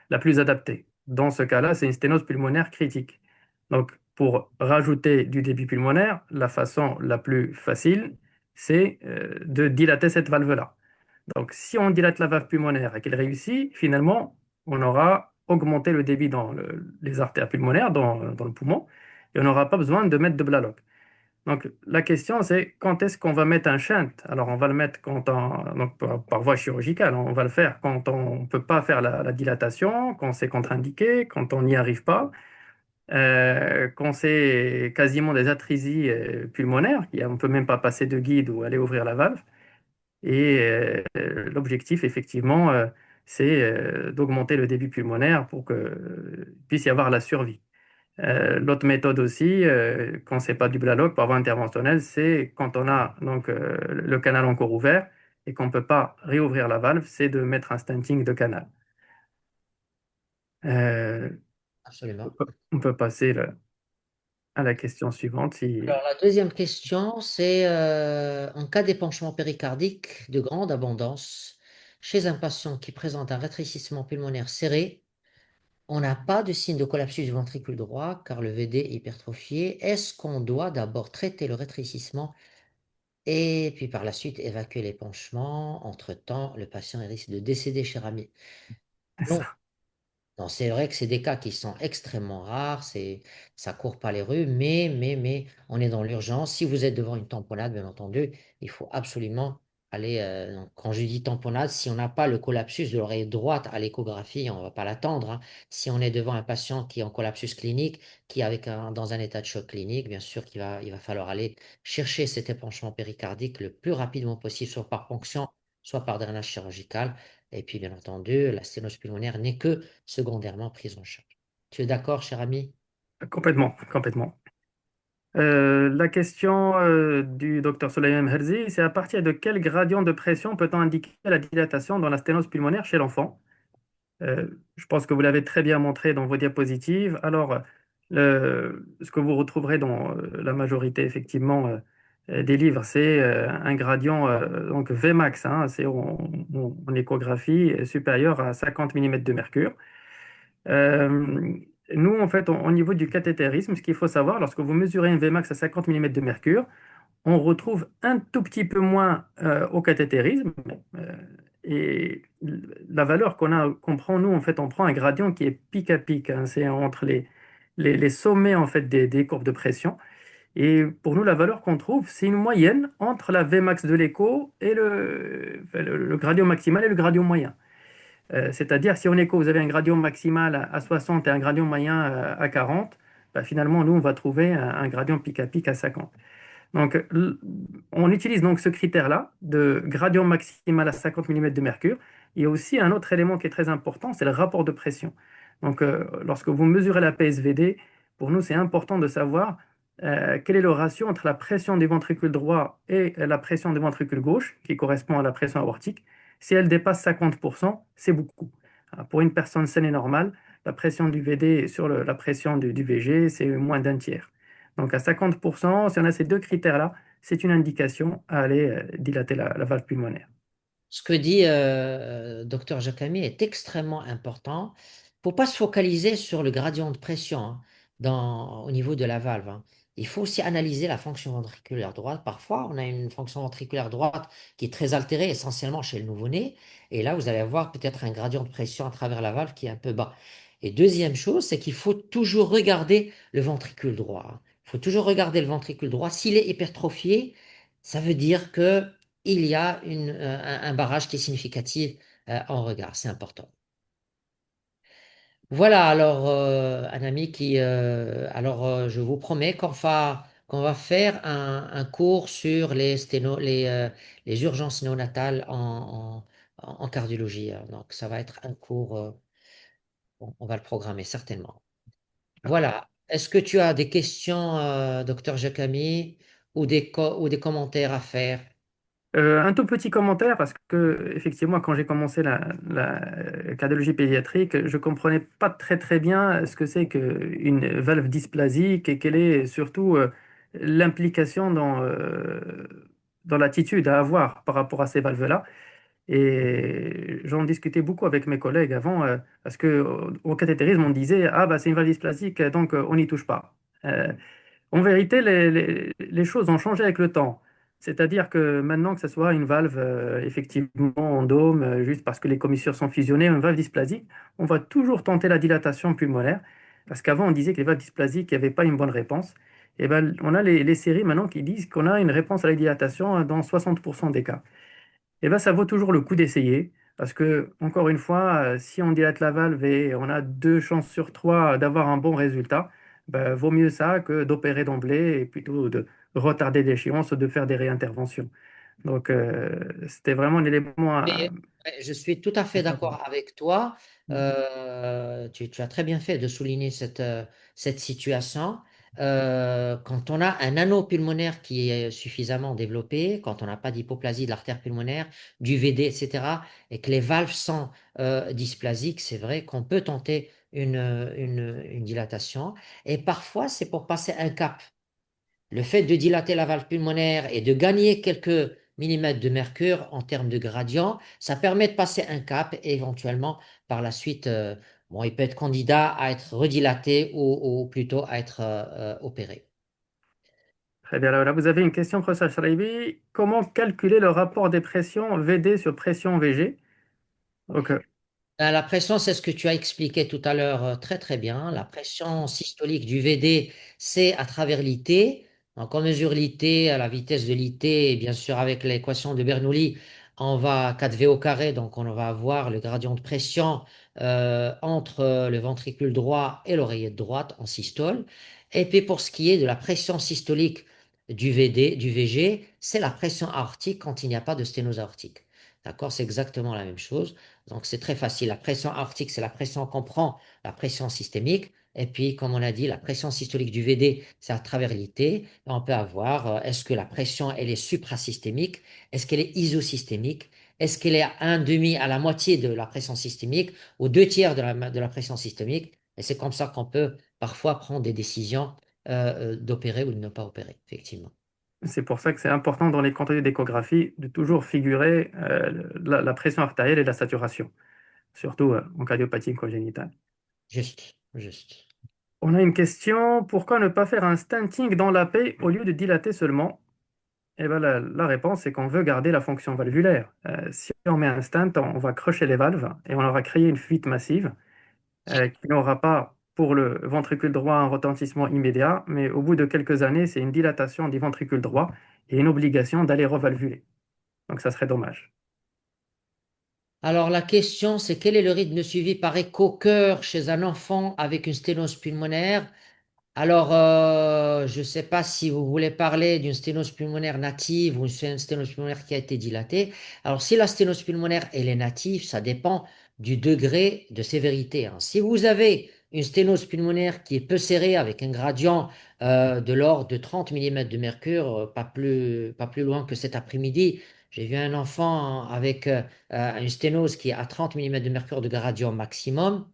la plus adaptée. Dans ce cas-là, c'est une sténose pulmonaire critique. Donc, pour rajouter du débit pulmonaire, la façon la plus facile, c'est de dilater cette valve-là. Donc, si on dilate la valve pulmonaire et qu'elle réussit, finalement, on aura augmenté le débit dans les artères pulmonaires, dans le poumon, et on n'aura pas besoin de mettre de Blalock. Donc, la question, c'est quand est-ce qu'on va mettre un shunt? Alors, on va le mettre donc, par voie chirurgicale. On va le faire quand on ne peut pas faire la dilatation, quand c'est contre-indiqué, quand on n'y arrive pas, quand c'est quasiment des atrésies pulmonaires, on ne peut même pas passer de guide ou aller ouvrir la valve. Et l'objectif, effectivement, c'est d'augmenter le débit pulmonaire pour qu'il puisse y avoir la survie. L'autre méthode aussi, quand c'est pas du Blalock par voie interventionnelle, c'est quand on a donc le canal encore ouvert et qu'on ne peut pas réouvrir la valve, c'est de mettre un stenting de canal. Euh, Absolument. on peut passer à la question suivante. Alors, la deuxième question, c'est en cas d'épanchement péricardique de grande abondance, chez un patient qui présente un rétrécissement pulmonaire serré, on n'a pas de signe de collapsus du ventricule droit car le VD est hypertrophié. Est-ce qu'on doit d'abord traiter le rétrécissement et puis par la suite évacuer l'épanchement? Entre-temps, le patient risque de décéder, cher ami. Non, Ça. non, c'est vrai que c'est des cas qui sont extrêmement rares, ça court pas les rues, mais on est dans l'urgence. Si vous êtes devant une tamponnade, bien entendu, il faut absolument Allez, donc, quand je dis tamponnade, si on n'a pas le collapsus de l'oreille droite à l'échographie, on ne va pas l'attendre, hein. Si on est devant un patient qui est en collapsus clinique, qui est dans un état de choc clinique, bien sûr il va falloir aller chercher cet épanchement péricardique le plus rapidement possible, soit par ponction, soit par drainage chirurgical. Et puis, bien entendu, la sténose pulmonaire n'est que secondairement prise en charge. Tu es d'accord, cher ami? Complètement, complètement. La question du docteur Soleiman Herzi, c'est à partir de quel gradient de pression peut-on indiquer la dilatation dans la sténose pulmonaire chez l'enfant? Je pense que vous l'avez très bien montré dans vos diapositives. Alors, ce que vous retrouverez dans la majorité, effectivement, des livres, c'est un gradient donc Vmax, hein, c'est en échographie supérieur à 50 mm de mercure. Euh, Nous, en fait, au niveau du cathétérisme, ce qu'il faut savoir, lorsque vous mesurez un Vmax à 50 mm de mercure, on retrouve un tout petit peu moins au cathétérisme. euh, et la valeur qu'on prend, nous, en fait, on prend un gradient qui est pic à pic, hein. C'est entre les sommets en fait, des courbes de pression. Et pour nous, la valeur qu'on trouve, c'est une moyenne entre la Vmax de l'écho et enfin, le gradient maximal et le gradient moyen. C'est-à-dire, si en écho, vous avez un gradient maximal à 60 et un gradient moyen à 40, bah, finalement, nous, on va trouver un gradient pic à pic à 50. Donc, on utilise donc ce critère-là de gradient maximal à 50 mm de mercure. Il y a aussi un autre élément qui est très important, c'est le rapport de pression. Donc, lorsque vous mesurez la PSVD, pour nous, c'est important de savoir quel est le ratio entre la pression du ventricule droit et la pression du ventricule gauche, qui correspond à la pression aortique. Si elle dépasse 50%, c'est beaucoup. Pour une personne saine et normale, la pression du VD sur la pression du VG, c'est moins d'un tiers. Donc à 50%, si on a ces deux critères-là, c'est une indication à aller dilater la valve pulmonaire. Ce que dit Dr Jacami est extrêmement important. Il ne faut pas se focaliser sur le gradient de pression, hein, au niveau de la valve, hein. Il faut aussi analyser la fonction ventriculaire droite. Parfois, on a une fonction ventriculaire droite qui est très altérée, essentiellement chez le nouveau-né. Et là, vous allez avoir peut-être un gradient de pression à travers la valve qui est un peu bas. Et deuxième chose, c'est qu'il faut toujours regarder le ventricule droit, hein. Il faut toujours regarder le ventricule droit. S'il est hypertrophié, ça veut dire que il y a un barrage qui est significatif en regard. C'est important. Voilà, alors, un ami je vous promets qu'on va faire un cours sur les urgences néonatales en cardiologie, hein. Donc, ça va être un cours, on va le programmer certainement. Voilà. Est-ce que tu as des questions, docteur Jacami, ou des commentaires à faire? Un tout petit commentaire parce que effectivement, quand j'ai commencé la cardiologie pédiatrique, je comprenais pas très très bien ce que c'est qu'une valve dysplasique et quelle est surtout l'implication dans l'attitude à avoir par rapport à ces valves-là. Et j'en discutais beaucoup avec mes collègues avant, parce que au cathétérisme, on disait, ah bah c'est une valve dysplasique, donc on n'y touche pas. En vérité, les choses ont changé avec le temps. C'est-à-dire que maintenant que ce soit une valve effectivement en dôme, juste parce que les commissures sont fusionnées, ou une valve dysplasique, on va toujours tenter la dilatation pulmonaire. Parce qu'avant, on disait que les valves dysplasiques, il n'y avait pas une bonne réponse. Et ben, on a les séries maintenant qui disent qu'on a une réponse à la dilatation dans 60% des cas. Et ben, ça vaut toujours le coup d'essayer. Parce que, encore une fois, si on dilate la valve et on a deux chances sur trois d'avoir un bon résultat, ben, vaut mieux ça que d'opérer d'emblée et plutôt de retarder l'échéance ou de faire des réinterventions. Donc, c'était vraiment un élément Mais, ouais, je suis tout à fait important. d'accord avec toi. Tu as très bien fait de souligner cette situation. Quand on a un anneau pulmonaire qui est suffisamment développé, quand on n'a pas d'hypoplasie de l'artère pulmonaire, du VD, etc., et que les valves sont dysplasiques, c'est vrai qu'on peut tenter une dilatation. Et parfois, c'est pour passer un cap. Le fait de dilater la valve pulmonaire et de gagner quelques millimètres de mercure en termes de gradient, ça permet de passer un cap et éventuellement par la suite, bon, il peut être candidat à être redilaté ou plutôt à être opéré. Très bien. Alors là, vous avez une question, professeur Sharibi. Comment calculer le rapport des pressions VD sur pression VG? Donc, La pression, c'est ce que tu as expliqué tout à l'heure très très bien. La pression systolique du VD, c'est à travers l'IT. Donc, on mesure l'IT, la vitesse de l'IT, et bien sûr, avec l'équation de Bernoulli, on va à 4V au carré, donc on va avoir le gradient de pression entre le ventricule droit et l'oreillette droite en systole. Et puis, pour ce qui est de la pression systolique du VD, du VG, c'est la pression aortique quand il n'y a pas de sténose aortique. D'accord? C'est exactement la même chose. Donc, c'est très facile. La pression aortique, c'est la pression qu'on prend, la pression systémique. Et puis, comme on a dit, la pression systolique du VD, c'est à travers l'IT. On peut avoir, est-ce que la pression, elle est suprasystémique? Est-ce qu'elle est isosystémique? Est-ce qu'elle est à un demi, à la moitié de la pression systémique ou deux tiers de la pression systémique? Et c'est comme ça qu'on peut parfois prendre des décisions d'opérer ou de ne pas opérer, effectivement. C'est pour ça que c'est important dans les contenus d'échographie de toujours figurer la pression artérielle et la saturation, surtout en cardiopathie congénitale. Juste, juste. On a une question, pourquoi ne pas faire un stenting dans la paix au lieu de dilater seulement? Eh ben, la réponse est qu'on veut garder la fonction valvulaire. Si on met un stent, on va crocher les valves et on aura créé une fuite massive qui n'aura pas pour le ventricule droit un retentissement immédiat, mais au bout de quelques années, c'est une dilatation du ventricule droit et une obligation d'aller revalvuler. Donc ça serait dommage. Alors la question, c'est quel est le rythme suivi par écho-cœur chez un enfant avec une sténose pulmonaire? Alors, je ne sais pas si vous voulez parler d'une sténose pulmonaire native ou une sténose pulmonaire qui a été dilatée. Alors, si la sténose pulmonaire, elle est native, ça dépend du degré de sévérité, hein. Si vous avez une sténose pulmonaire qui est peu serrée avec un gradient de l'ordre de 30 millimètres de mercure, pas plus loin que cet après-midi, j'ai vu un enfant avec une sténose qui est à 30 millimètres de mercure de gradient maximum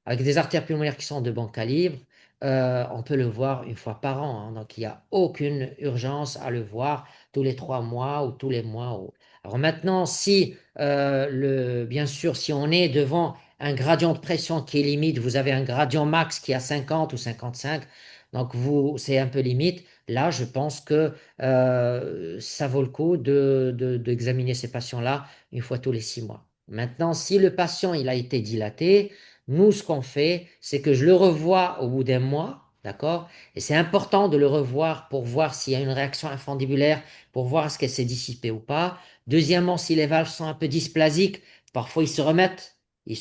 avec des artères pulmonaires qui sont de bon calibre, on peut le voir une fois par an, hein. Donc, il n'y a aucune urgence à le voir tous les 3 mois ou tous les mois. Alors maintenant, si, bien sûr, si on est devant un gradient de pression qui est limite, vous avez un gradient max qui est à 50 ou 55, donc c'est un peu limite. Là, je pense que ça vaut le coup d'examiner ces patients-là une fois tous les 6 mois. Maintenant, si le patient il a été dilaté, nous, ce qu'on fait, c'est que je le revois au bout d'un mois, d'accord? Et c'est important de le revoir pour voir s'il y a une réaction infundibulaire, pour voir est-ce qu'elle s'est dissipée ou pas. Deuxièmement, si les valves sont un peu dysplasiques, parfois ils se remettent, ils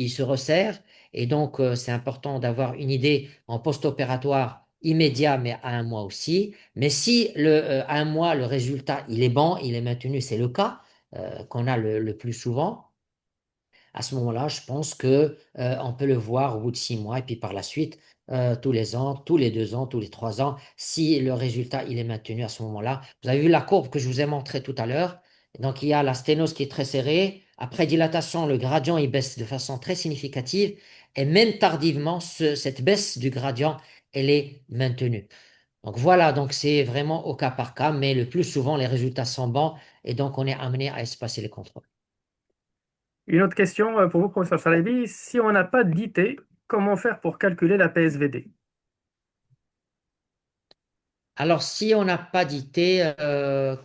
se resserrent. Et donc, c'est important d'avoir une idée en post-opératoire immédiat, mais à un mois aussi. Mais si à un mois, le résultat, il est bon, il est maintenu, c'est le cas qu'on a le plus souvent. À ce moment-là, je pense que on peut le voir au bout de 6 mois et puis par la suite, tous les ans, tous les 2 ans, tous les 3 ans, si le résultat il est maintenu à ce moment-là. Vous avez vu la courbe que je vous ai montrée tout à l'heure. Donc il y a la sténose qui est très serrée. Après dilatation, le gradient il baisse de façon très significative et même tardivement, cette baisse du gradient, elle est maintenue. Donc voilà, donc c'est vraiment au cas par cas, mais le plus souvent les résultats sont bons et donc on est amené à espacer les contrôles. Une autre question pour vous, professeur Salebi, si on n'a pas d'IT, comment faire pour calculer la PSVD? Alors, si on n'a pas d'IT,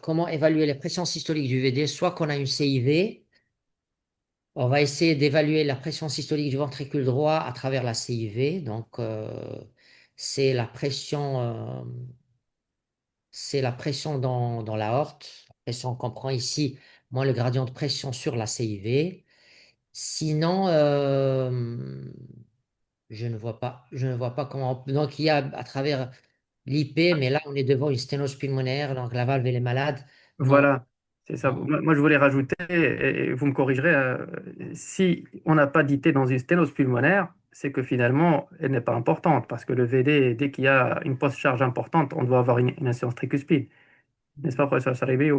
comment évaluer les pressions systoliques du VD? Soit qu'on a une CIV, on va essayer d'évaluer la pression systolique du ventricule droit à travers la CIV. Donc, c'est la pression, c'est la pression dans l'aorte, la pression qu'on prend ici, moins le gradient de pression sur la CIV. Sinon, je ne vois pas comment. Donc, il y a à travers l'IP, mais là, on est devant une sténose pulmonaire, donc la valve, elle est malade. Donc, Voilà, c'est ça. on- Moi, je voulais rajouter, et vous me corrigerez, si on n'a pas d'IT dans une sténose pulmonaire, c'est que finalement, elle n'est pas importante, parce que le VD, dès qu'il y a une post-charge importante, on doit avoir une insuffisance tricuspide. N'est-ce pas, professeur Salebi?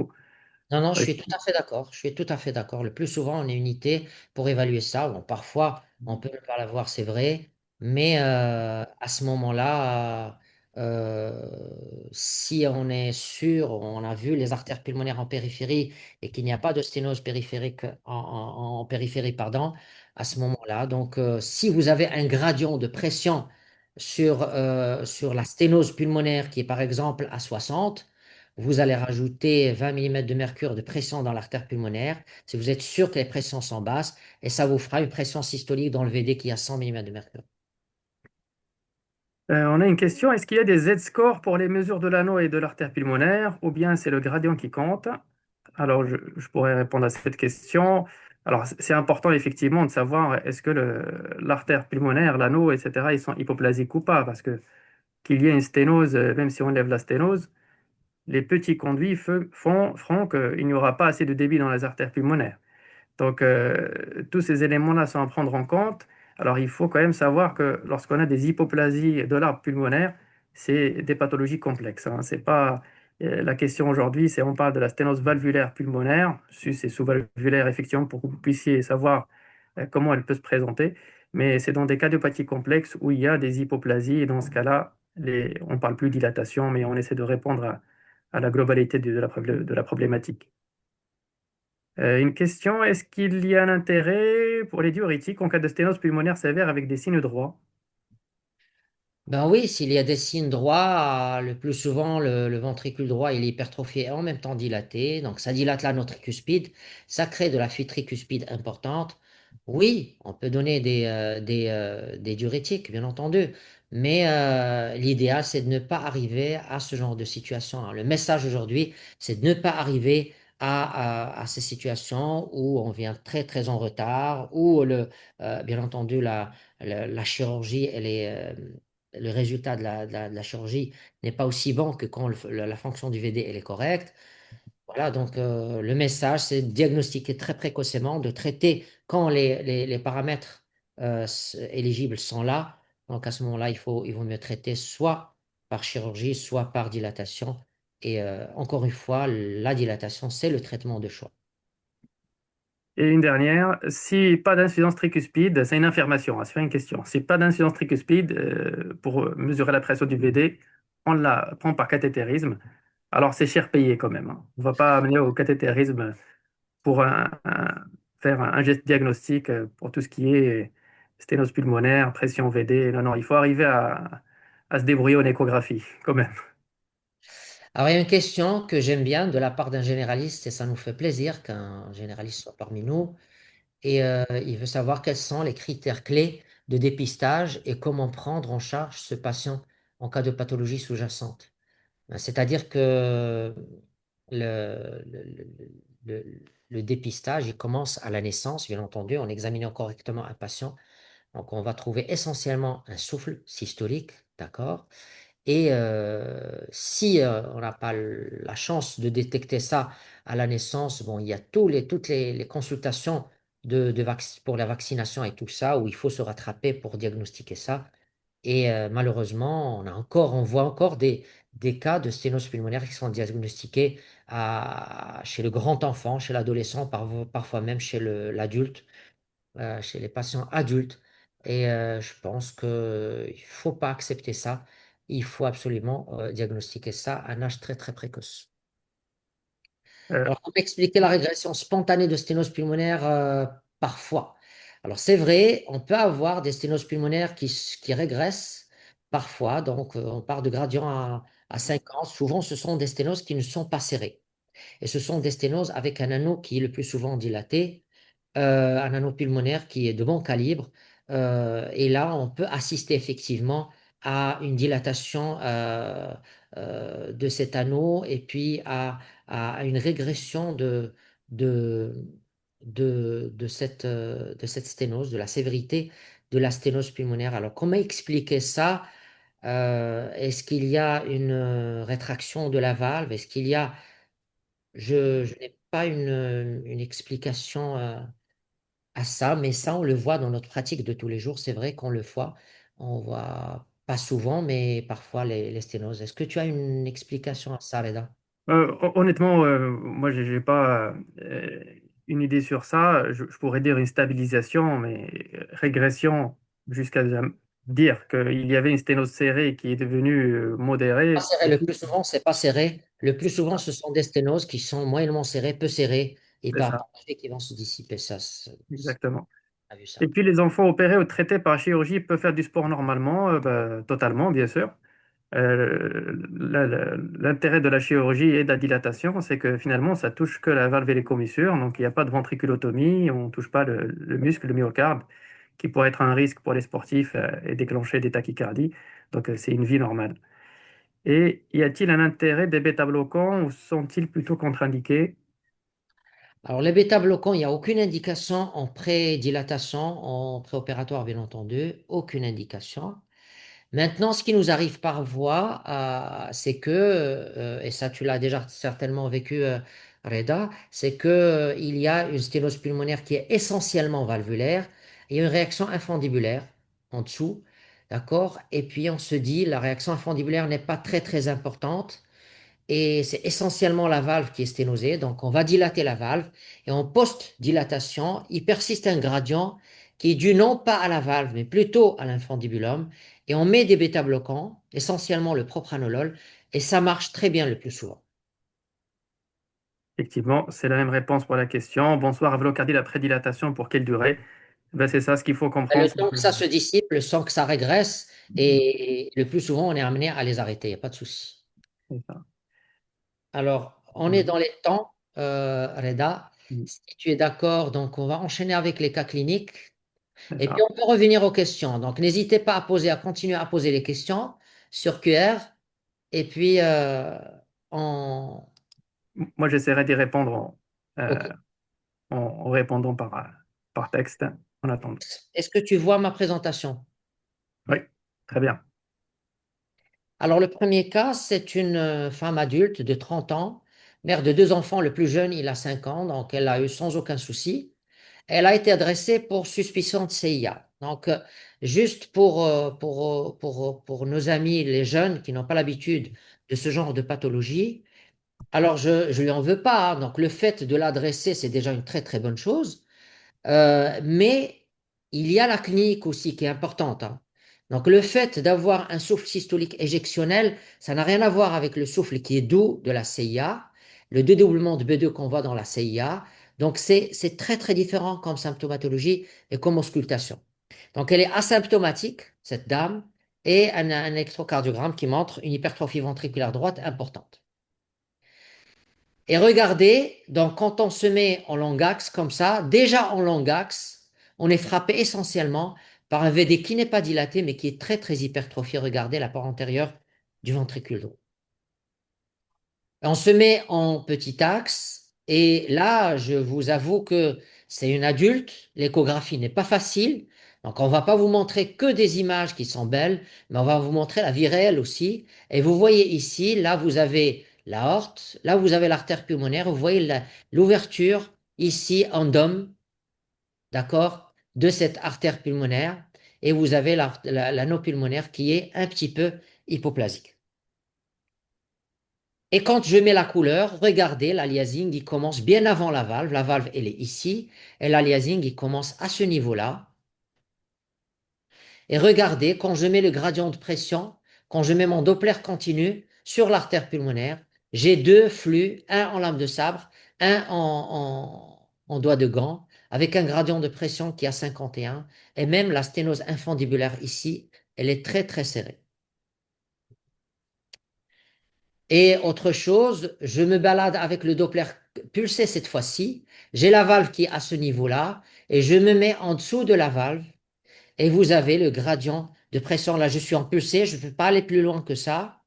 Non, non, je Oui. suis tout à fait d'accord. Je suis tout à fait d'accord. Le plus souvent, on est unité pour évaluer ça. Bon, parfois, on peut ne pas l'avoir, c'est vrai. Mais à ce moment-là, si on est sûr, on a vu les artères pulmonaires en périphérie et qu'il n'y a pas de sténose périphérique en périphérie, pardon, à ce moment-là, donc si vous avez un gradient de pression sur la sténose pulmonaire qui est par exemple à 60, vous allez rajouter 20 millimètres de mercure de pression dans l'artère pulmonaire, si vous êtes sûr que les pressions sont basses, et ça vous fera une pression systolique dans le VD qui a 100 millimètres de mercure. On a une question. Est-ce qu'il y a des Z-scores pour les mesures de l'anneau et de l'artère pulmonaire, ou bien c'est le gradient qui compte? Alors, je pourrais répondre à cette question. Alors, c'est important effectivement de savoir est-ce que l'artère pulmonaire, l'anneau, etc., ils sont hypoplasiques ou pas, parce que qu'il y ait une sténose, même si on lève la sténose, les petits conduits feront qu'il n'y aura pas assez de débit dans les artères pulmonaires. Donc, tous ces éléments-là sont à prendre en compte. Alors, il faut quand même savoir que lorsqu'on a des hypoplasies de l'arbre pulmonaire, c'est des pathologies complexes, hein. C'est pas la question aujourd'hui, c'est on parle de la sténose valvulaire pulmonaire, sus et sous-valvulaire, effectivement, pour que vous puissiez savoir comment elle peut se présenter. Mais c'est dans des cardiopathies complexes où il y a des hypoplasies. Et dans ce cas-là, on ne parle plus de dilatation, mais on essaie de répondre à la globalité de la problématique. Une question, est-ce qu'il y a un intérêt pour les diurétiques en cas de sténose pulmonaire sévère avec des signes droits? Ben oui, s'il y a des signes droits, le plus souvent, le ventricule droit, il est hypertrophié et en même temps dilaté. Donc, ça dilate l'anneau tricuspide. Ça crée de la fuite tricuspide importante. Oui, on peut donner des diurétiques, bien entendu. Mais l'idéal, c'est de ne pas arriver à ce genre de situation, hein. Le message aujourd'hui, c'est de ne pas arriver à ces situations où on vient très, très en retard, où bien entendu, la chirurgie, le résultat de la chirurgie n'est pas aussi bon que quand la fonction du VD elle est correcte. Voilà, donc le message, c'est de diagnostiquer très précocement, de traiter quand les paramètres éligibles sont là. Donc à ce moment-là, il vaut mieux traiter soit par chirurgie, soit par dilatation. Et encore une fois, la dilatation, c'est le traitement de choix. Et une dernière, si pas d'insuffisance tricuspide, c'est une infirmation, hein, c'est pas une question. Si pas d'insuffisance tricuspide, pour mesurer la pression du VD, on la prend par cathétérisme. Alors c'est cher payé quand même, hein. On ne va pas amener au cathétérisme pour faire un geste diagnostique pour tout ce qui est sténose pulmonaire, pression VD. Non, non, il faut arriver à se débrouiller en échographie quand même. Alors, il y a une question que j'aime bien de la part d'un généraliste, et ça nous fait plaisir qu'un généraliste soit parmi nous. Et il veut savoir quels sont les critères clés de dépistage et comment prendre en charge ce patient en cas de pathologie sous-jacente. C'est-à-dire que le, le dépistage, il commence à la naissance, bien entendu, en examinant correctement un patient. Donc, on va trouver essentiellement un souffle systolique, d'accord? Et si on n'a pas la chance de détecter ça à la naissance, bon, il y a toutes les consultations pour la vaccination et tout ça, où il faut se rattraper pour diagnostiquer ça. Et malheureusement, on voit encore des cas de sténose pulmonaire qui sont diagnostiqués chez le grand enfant, chez l'adolescent, parfois même chez l'adulte, chez les patients adultes. Et je pense qu'il ne faut pas accepter ça. Il faut absolument diagnostiquer ça à un âge très, très précoce. Euh, Alors, pour expliquer la régression spontanée de sténose pulmonaire, parfois. Alors, c'est vrai, on peut avoir des sténoses pulmonaires qui régressent parfois. Donc, on part de gradient à 5 ans. Souvent, ce sont des sténoses qui ne sont pas serrées. Et ce sont des sténoses avec un anneau qui est le plus souvent dilaté, un anneau pulmonaire qui est de bon calibre. Et là, on peut assister effectivement à une dilatation de cet anneau et puis à une régression de, de cette sténose, de la sévérité de la sténose pulmonaire. Alors, comment expliquer ça? Est-ce qu'il y a une rétraction de la valve? Est-ce qu'il y a je n'ai pas une explication à ça, mais ça, on le voit dans notre pratique de tous les jours. C'est vrai qu'on le voit. On voit pas souvent, mais parfois les sténoses. Est-ce que tu as une explication à ça, Reda? honnêtement, moi, j'ai pas une idée sur ça. Je pourrais dire une stabilisation, mais régression jusqu'à dire qu'il y avait une sténose serrée qui est devenue Pas modérée. serré. Le plus souvent, c'est pas serré. Le plus souvent, ce sont des sténoses qui sont moyennement serrées, peu serrées, et C'est par ça, par effet qui vont se dissiper. exactement. On a vu Et ça. puis les enfants opérés ou traités par chirurgie peuvent faire du sport normalement, totalement, bien sûr. L'intérêt de la chirurgie et de la dilatation, c'est que finalement, ça touche que la valve et les commissures, donc il n'y a pas de ventriculotomie, on ne touche pas le muscle, le myocarde, qui pourrait être un risque pour les sportifs et déclencher des tachycardies. Donc, c'est une vie normale. Et y a-t-il un intérêt des bêta-bloquants ou sont-ils plutôt contre-indiqués? Alors, les bêta-bloquants, il n'y a aucune indication en prédilatation, en préopératoire, bien entendu, aucune indication. Maintenant, ce qui nous arrive par voie, c'est que, et ça tu l'as déjà certainement vécu, Reda, c'est que, il y a une sténose pulmonaire qui est essentiellement valvulaire et une réaction infundibulaire en dessous, d'accord? Et puis on se dit, la réaction infundibulaire n'est pas très très importante et c'est essentiellement la valve qui est sténosée. Donc, on va dilater la valve et en post-dilatation, il persiste un gradient qui est dû non pas à la valve, mais plutôt à l'infundibulum. Et on met des bêta-bloquants, essentiellement le propranolol, et ça marche très bien le plus souvent. Effectivement, c'est la même réponse pour la question. Bonsoir, avlocardie, la prédilatation, pour quelle durée? Ben, c'est ça, ce qu'il faut Le comprendre, c'est temps que que ça se dissipe, le temps que ça régresse, et le plus souvent, on est amené à les arrêter, il n'y a pas de souci. c'est ça. Alors, on est Mhm. dans les temps, Reda. Mhm. Si tu es d'accord, donc on va enchaîner avec les cas cliniques. C'est Et puis, ça. on peut revenir aux questions. Donc, n'hésitez pas à continuer à poser les questions sur QR. Et puis, on... Moi, j'essaierai d'y répondre OK. en répondant par texte en attendant. Est-ce que tu vois ma présentation? Oui, très bien. Alors, le premier cas, c'est une femme adulte de 30 ans, mère de deux enfants. Le plus jeune, il a 5 ans, donc elle a eu sans aucun souci. Elle a été adressée pour suspicion de CIA. Donc, juste pour nos amis, les jeunes qui n'ont pas l'habitude de ce genre de pathologie, alors je lui en veux pas, hein. Donc, le fait de l'adresser, c'est déjà une très, très bonne chose. Mais il y a la clinique aussi qui est importante, hein. Donc, le fait d'avoir un souffle systolique éjectionnel, ça n'a rien à voir avec le souffle qui est doux de la CIA, le dédoublement de B2 qu'on voit dans la CIA. Donc, c'est très, très différent comme symptomatologie et comme auscultation. Donc, elle est asymptomatique, cette dame, et un électrocardiogramme qui montre une hypertrophie ventriculaire droite importante. Et regardez, donc quand on se met en long axe comme ça, déjà en long axe, on est frappé essentiellement par un VD qui n'est pas dilaté, mais qui est très très hypertrophié. Regardez la part antérieure du ventricule droit. On se met en petit axe, et là, je vous avoue que c'est une adulte, l'échographie n'est pas facile, donc on ne va pas vous montrer que des images qui sont belles, mais on va vous montrer la vie réelle aussi. Et vous voyez ici, là vous avez l'aorte, là vous avez l'artère pulmonaire, vous voyez l'ouverture ici en dôme, d'accord, de cette artère pulmonaire, et vous avez l'anneau pulmonaire qui est un petit peu hypoplasique. Et quand je mets la couleur, regardez, l'aliasing, il commence bien avant la valve. La valve, elle est ici. Et l'aliasing, il commence à ce niveau-là. Et regardez, quand je mets le gradient de pression, quand je mets mon Doppler continu sur l'artère pulmonaire, j'ai deux flux, un en lame de sabre, un en doigt de gant, avec un gradient de pression qui est à 51. Et même la sténose infundibulaire ici, elle est très, très serrée. Et autre chose, je me balade avec le Doppler pulsé cette fois-ci. J'ai la valve qui est à ce niveau-là et je me mets en dessous de la valve et vous avez le gradient de pression. Là, je suis en pulsé, je ne peux pas aller plus loin que ça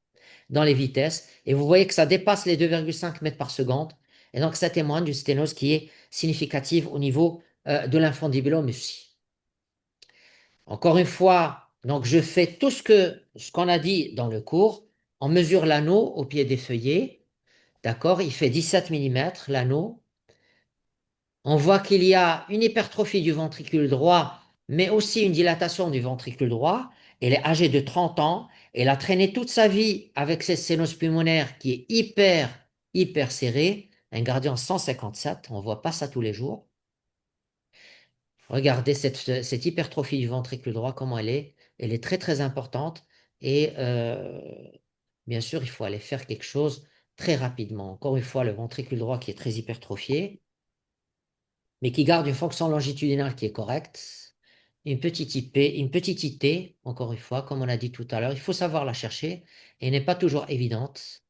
dans les vitesses. Et vous voyez que ça dépasse les 2,5 mètres par seconde. Et donc, ça témoigne d'une sténose qui est significative au niveau de l'infundibulum aussi. Encore une fois, donc je fais tout ce qu'on a dit dans le cours. On mesure l'anneau au pied des feuillets. D'accord? Il fait 17 millimètres l'anneau. On voit qu'il y a une hypertrophie du ventricule droit, mais aussi une dilatation du ventricule droit. Elle est âgée de 30 ans. Elle a traîné toute sa vie avec cette sténose pulmonaire qui est hyper serrée. Un gradient 157, on ne voit pas ça tous les jours. Regardez cette hypertrophie du ventricule droit, comment elle est. Elle est très très importante. Et bien sûr, il faut aller faire quelque chose très rapidement. Encore une fois, le ventricule droit qui est très hypertrophié, mais qui garde une fonction longitudinale qui est correcte. Une petite IP, une petite IT, encore une fois, comme on a dit tout à l'heure, il faut savoir la chercher et n'est pas toujours évidente.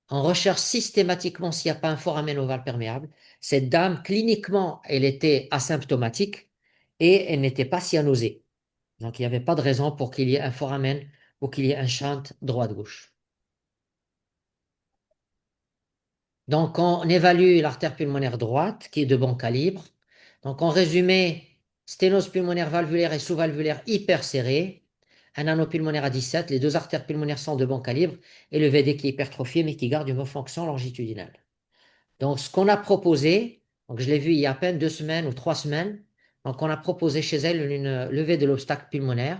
On recherche systématiquement s'il n'y a pas un foramen ovale perméable. Cette dame, cliniquement, elle était asymptomatique et elle n'était pas cyanosée. Donc, il n'y avait pas de raison pour qu'il y ait un foramen ou qu'il y ait un shunt droite-gauche. Donc, on évalue l'artère pulmonaire droite, qui est de bon calibre. Donc, en résumé, sténose pulmonaire valvulaire et sous-valvulaire hyper serrée, un anneau pulmonaire à 17, les deux artères pulmonaires sont de bon calibre, et le VD qui est hypertrophié, mais qui garde une bonne fonction longitudinale. Donc, ce qu'on a proposé, donc je l'ai vu il y a à peine 2 semaines ou 3 semaines, donc on a proposé chez elle une levée de l'obstacle pulmonaire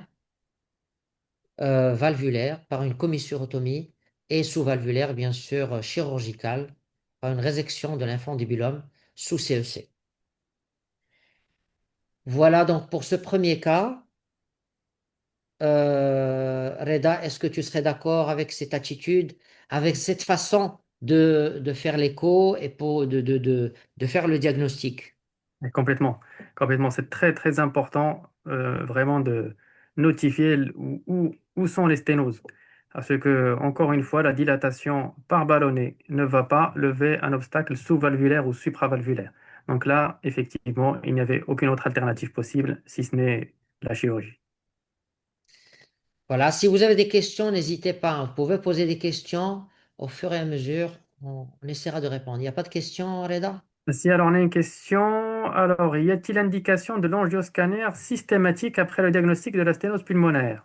valvulaire par une commissurotomie et sous-valvulaire, bien sûr, chirurgicale par une résection de l'infundibulum sous CEC. Voilà donc pour ce premier cas. Reda, est-ce que tu serais d'accord avec cette attitude, avec cette façon de faire l'écho et de faire le diagnostic? Et complètement, complètement. C'est très, très important vraiment de notifier où sont les sténoses. Parce que, encore une fois, la dilatation par ballonnet ne va pas lever un obstacle sous-valvulaire ou supravalvulaire. Donc là, effectivement, il n'y avait aucune autre alternative possible si ce n'est la chirurgie. Voilà, si vous avez des questions, n'hésitez pas, hein. Vous pouvez poser des questions au fur et à mesure. On essaiera de répondre. Il n'y a pas de questions, Reda? Si alors on a une question, alors y a-t-il indication de l'angioscanner systématique après le diagnostic de la sténose pulmonaire?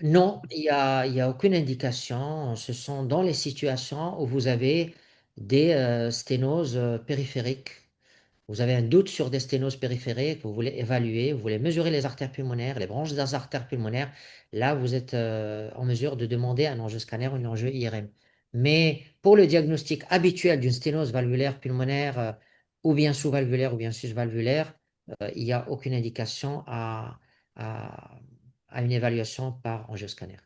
Non, il y a aucune indication. Ce sont dans les situations où vous avez des sténoses périphériques. Vous avez un doute sur des sténoses périphériques, vous voulez évaluer, vous voulez mesurer les artères pulmonaires, les branches des artères pulmonaires. Là, vous êtes en mesure de demander un angioscanner ou un angio IRM. Mais pour le diagnostic habituel d'une sténose valvulaire pulmonaire, ou bien sous-valvulaire ou bien sus-valvulaire, il n'y a aucune indication à, à une évaluation par angioscanner.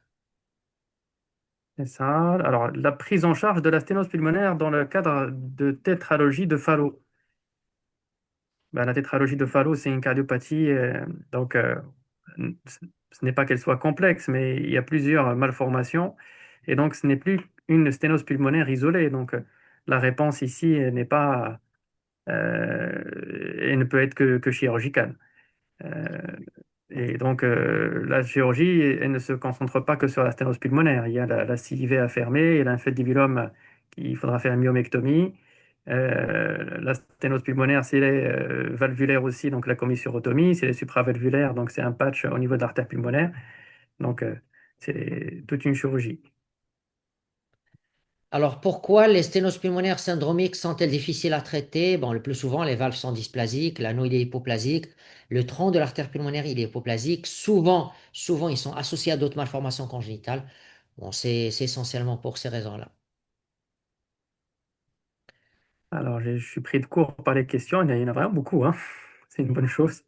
C'est ça. Alors, la prise en charge de la sténose pulmonaire dans le cadre de tétralogie de Fallot. Ben, la tétralogie de Fallot, c'est une cardiopathie. Donc, ce ce n'est pas qu'elle soit complexe, mais il y a plusieurs malformations. Et donc, ce n'est plus une sténose pulmonaire isolée. Donc, la réponse ici n'est pas et ne peut être que chirurgicale. Euh, Et donc, la chirurgie, elle ne se concentre pas que sur la sténose pulmonaire. Il y a la CIV à fermer, il y a l'infundibulum qu'il faudra faire une myomectomie. La sténose pulmonaire, c'est les valvulaire aussi, donc la commissurotomie. C'est les supravalvulaires, donc c'est un patch au niveau de l'artère pulmonaire. Donc, c'est toute une chirurgie. Alors pourquoi les sténoses pulmonaires syndromiques sont-elles difficiles à traiter? Bon, le plus souvent, les valves sont dysplasiques, l'anneau il est hypoplasique, le tronc de l'artère pulmonaire il est hypoplasique. Souvent, ils sont associés à d'autres malformations congénitales. Bon, c'est essentiellement pour ces raisons-là. Alors, je suis pris de court par les questions. Il y en a vraiment beaucoup, hein. C'est une bonne chose.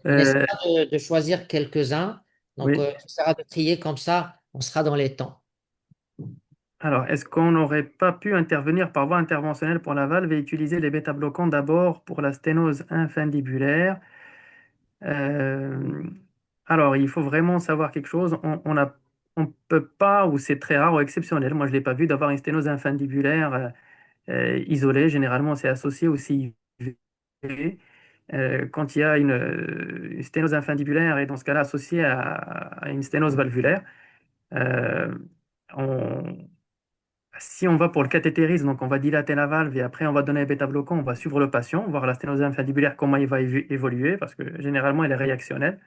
On Euh, essaiera de choisir quelques-uns. Donc, oui. on essaiera de trier comme ça, on sera dans les temps. Alors, est-ce qu'on n'aurait pas pu intervenir par voie interventionnelle pour la valve et utiliser les bêta-bloquants d'abord pour la sténose infundibulaire? Euh, alors, il faut vraiment savoir quelque chose. On peut pas, ou c'est très rare ou exceptionnel, moi je ne l'ai pas vu, d'avoir une sténose infundibulaire isolée. Généralement, c'est associé au CIV. Quand il y a une sténose infundibulaire et dans ce cas-là associée à une sténose valvulaire, euh, on, si on va pour le cathétérisme, donc on va dilater la valve et après on va donner un bêta-bloquant, on va suivre le patient, voir la sténose infundibulaire, comment il va évoluer, parce que généralement elle est réactionnelle.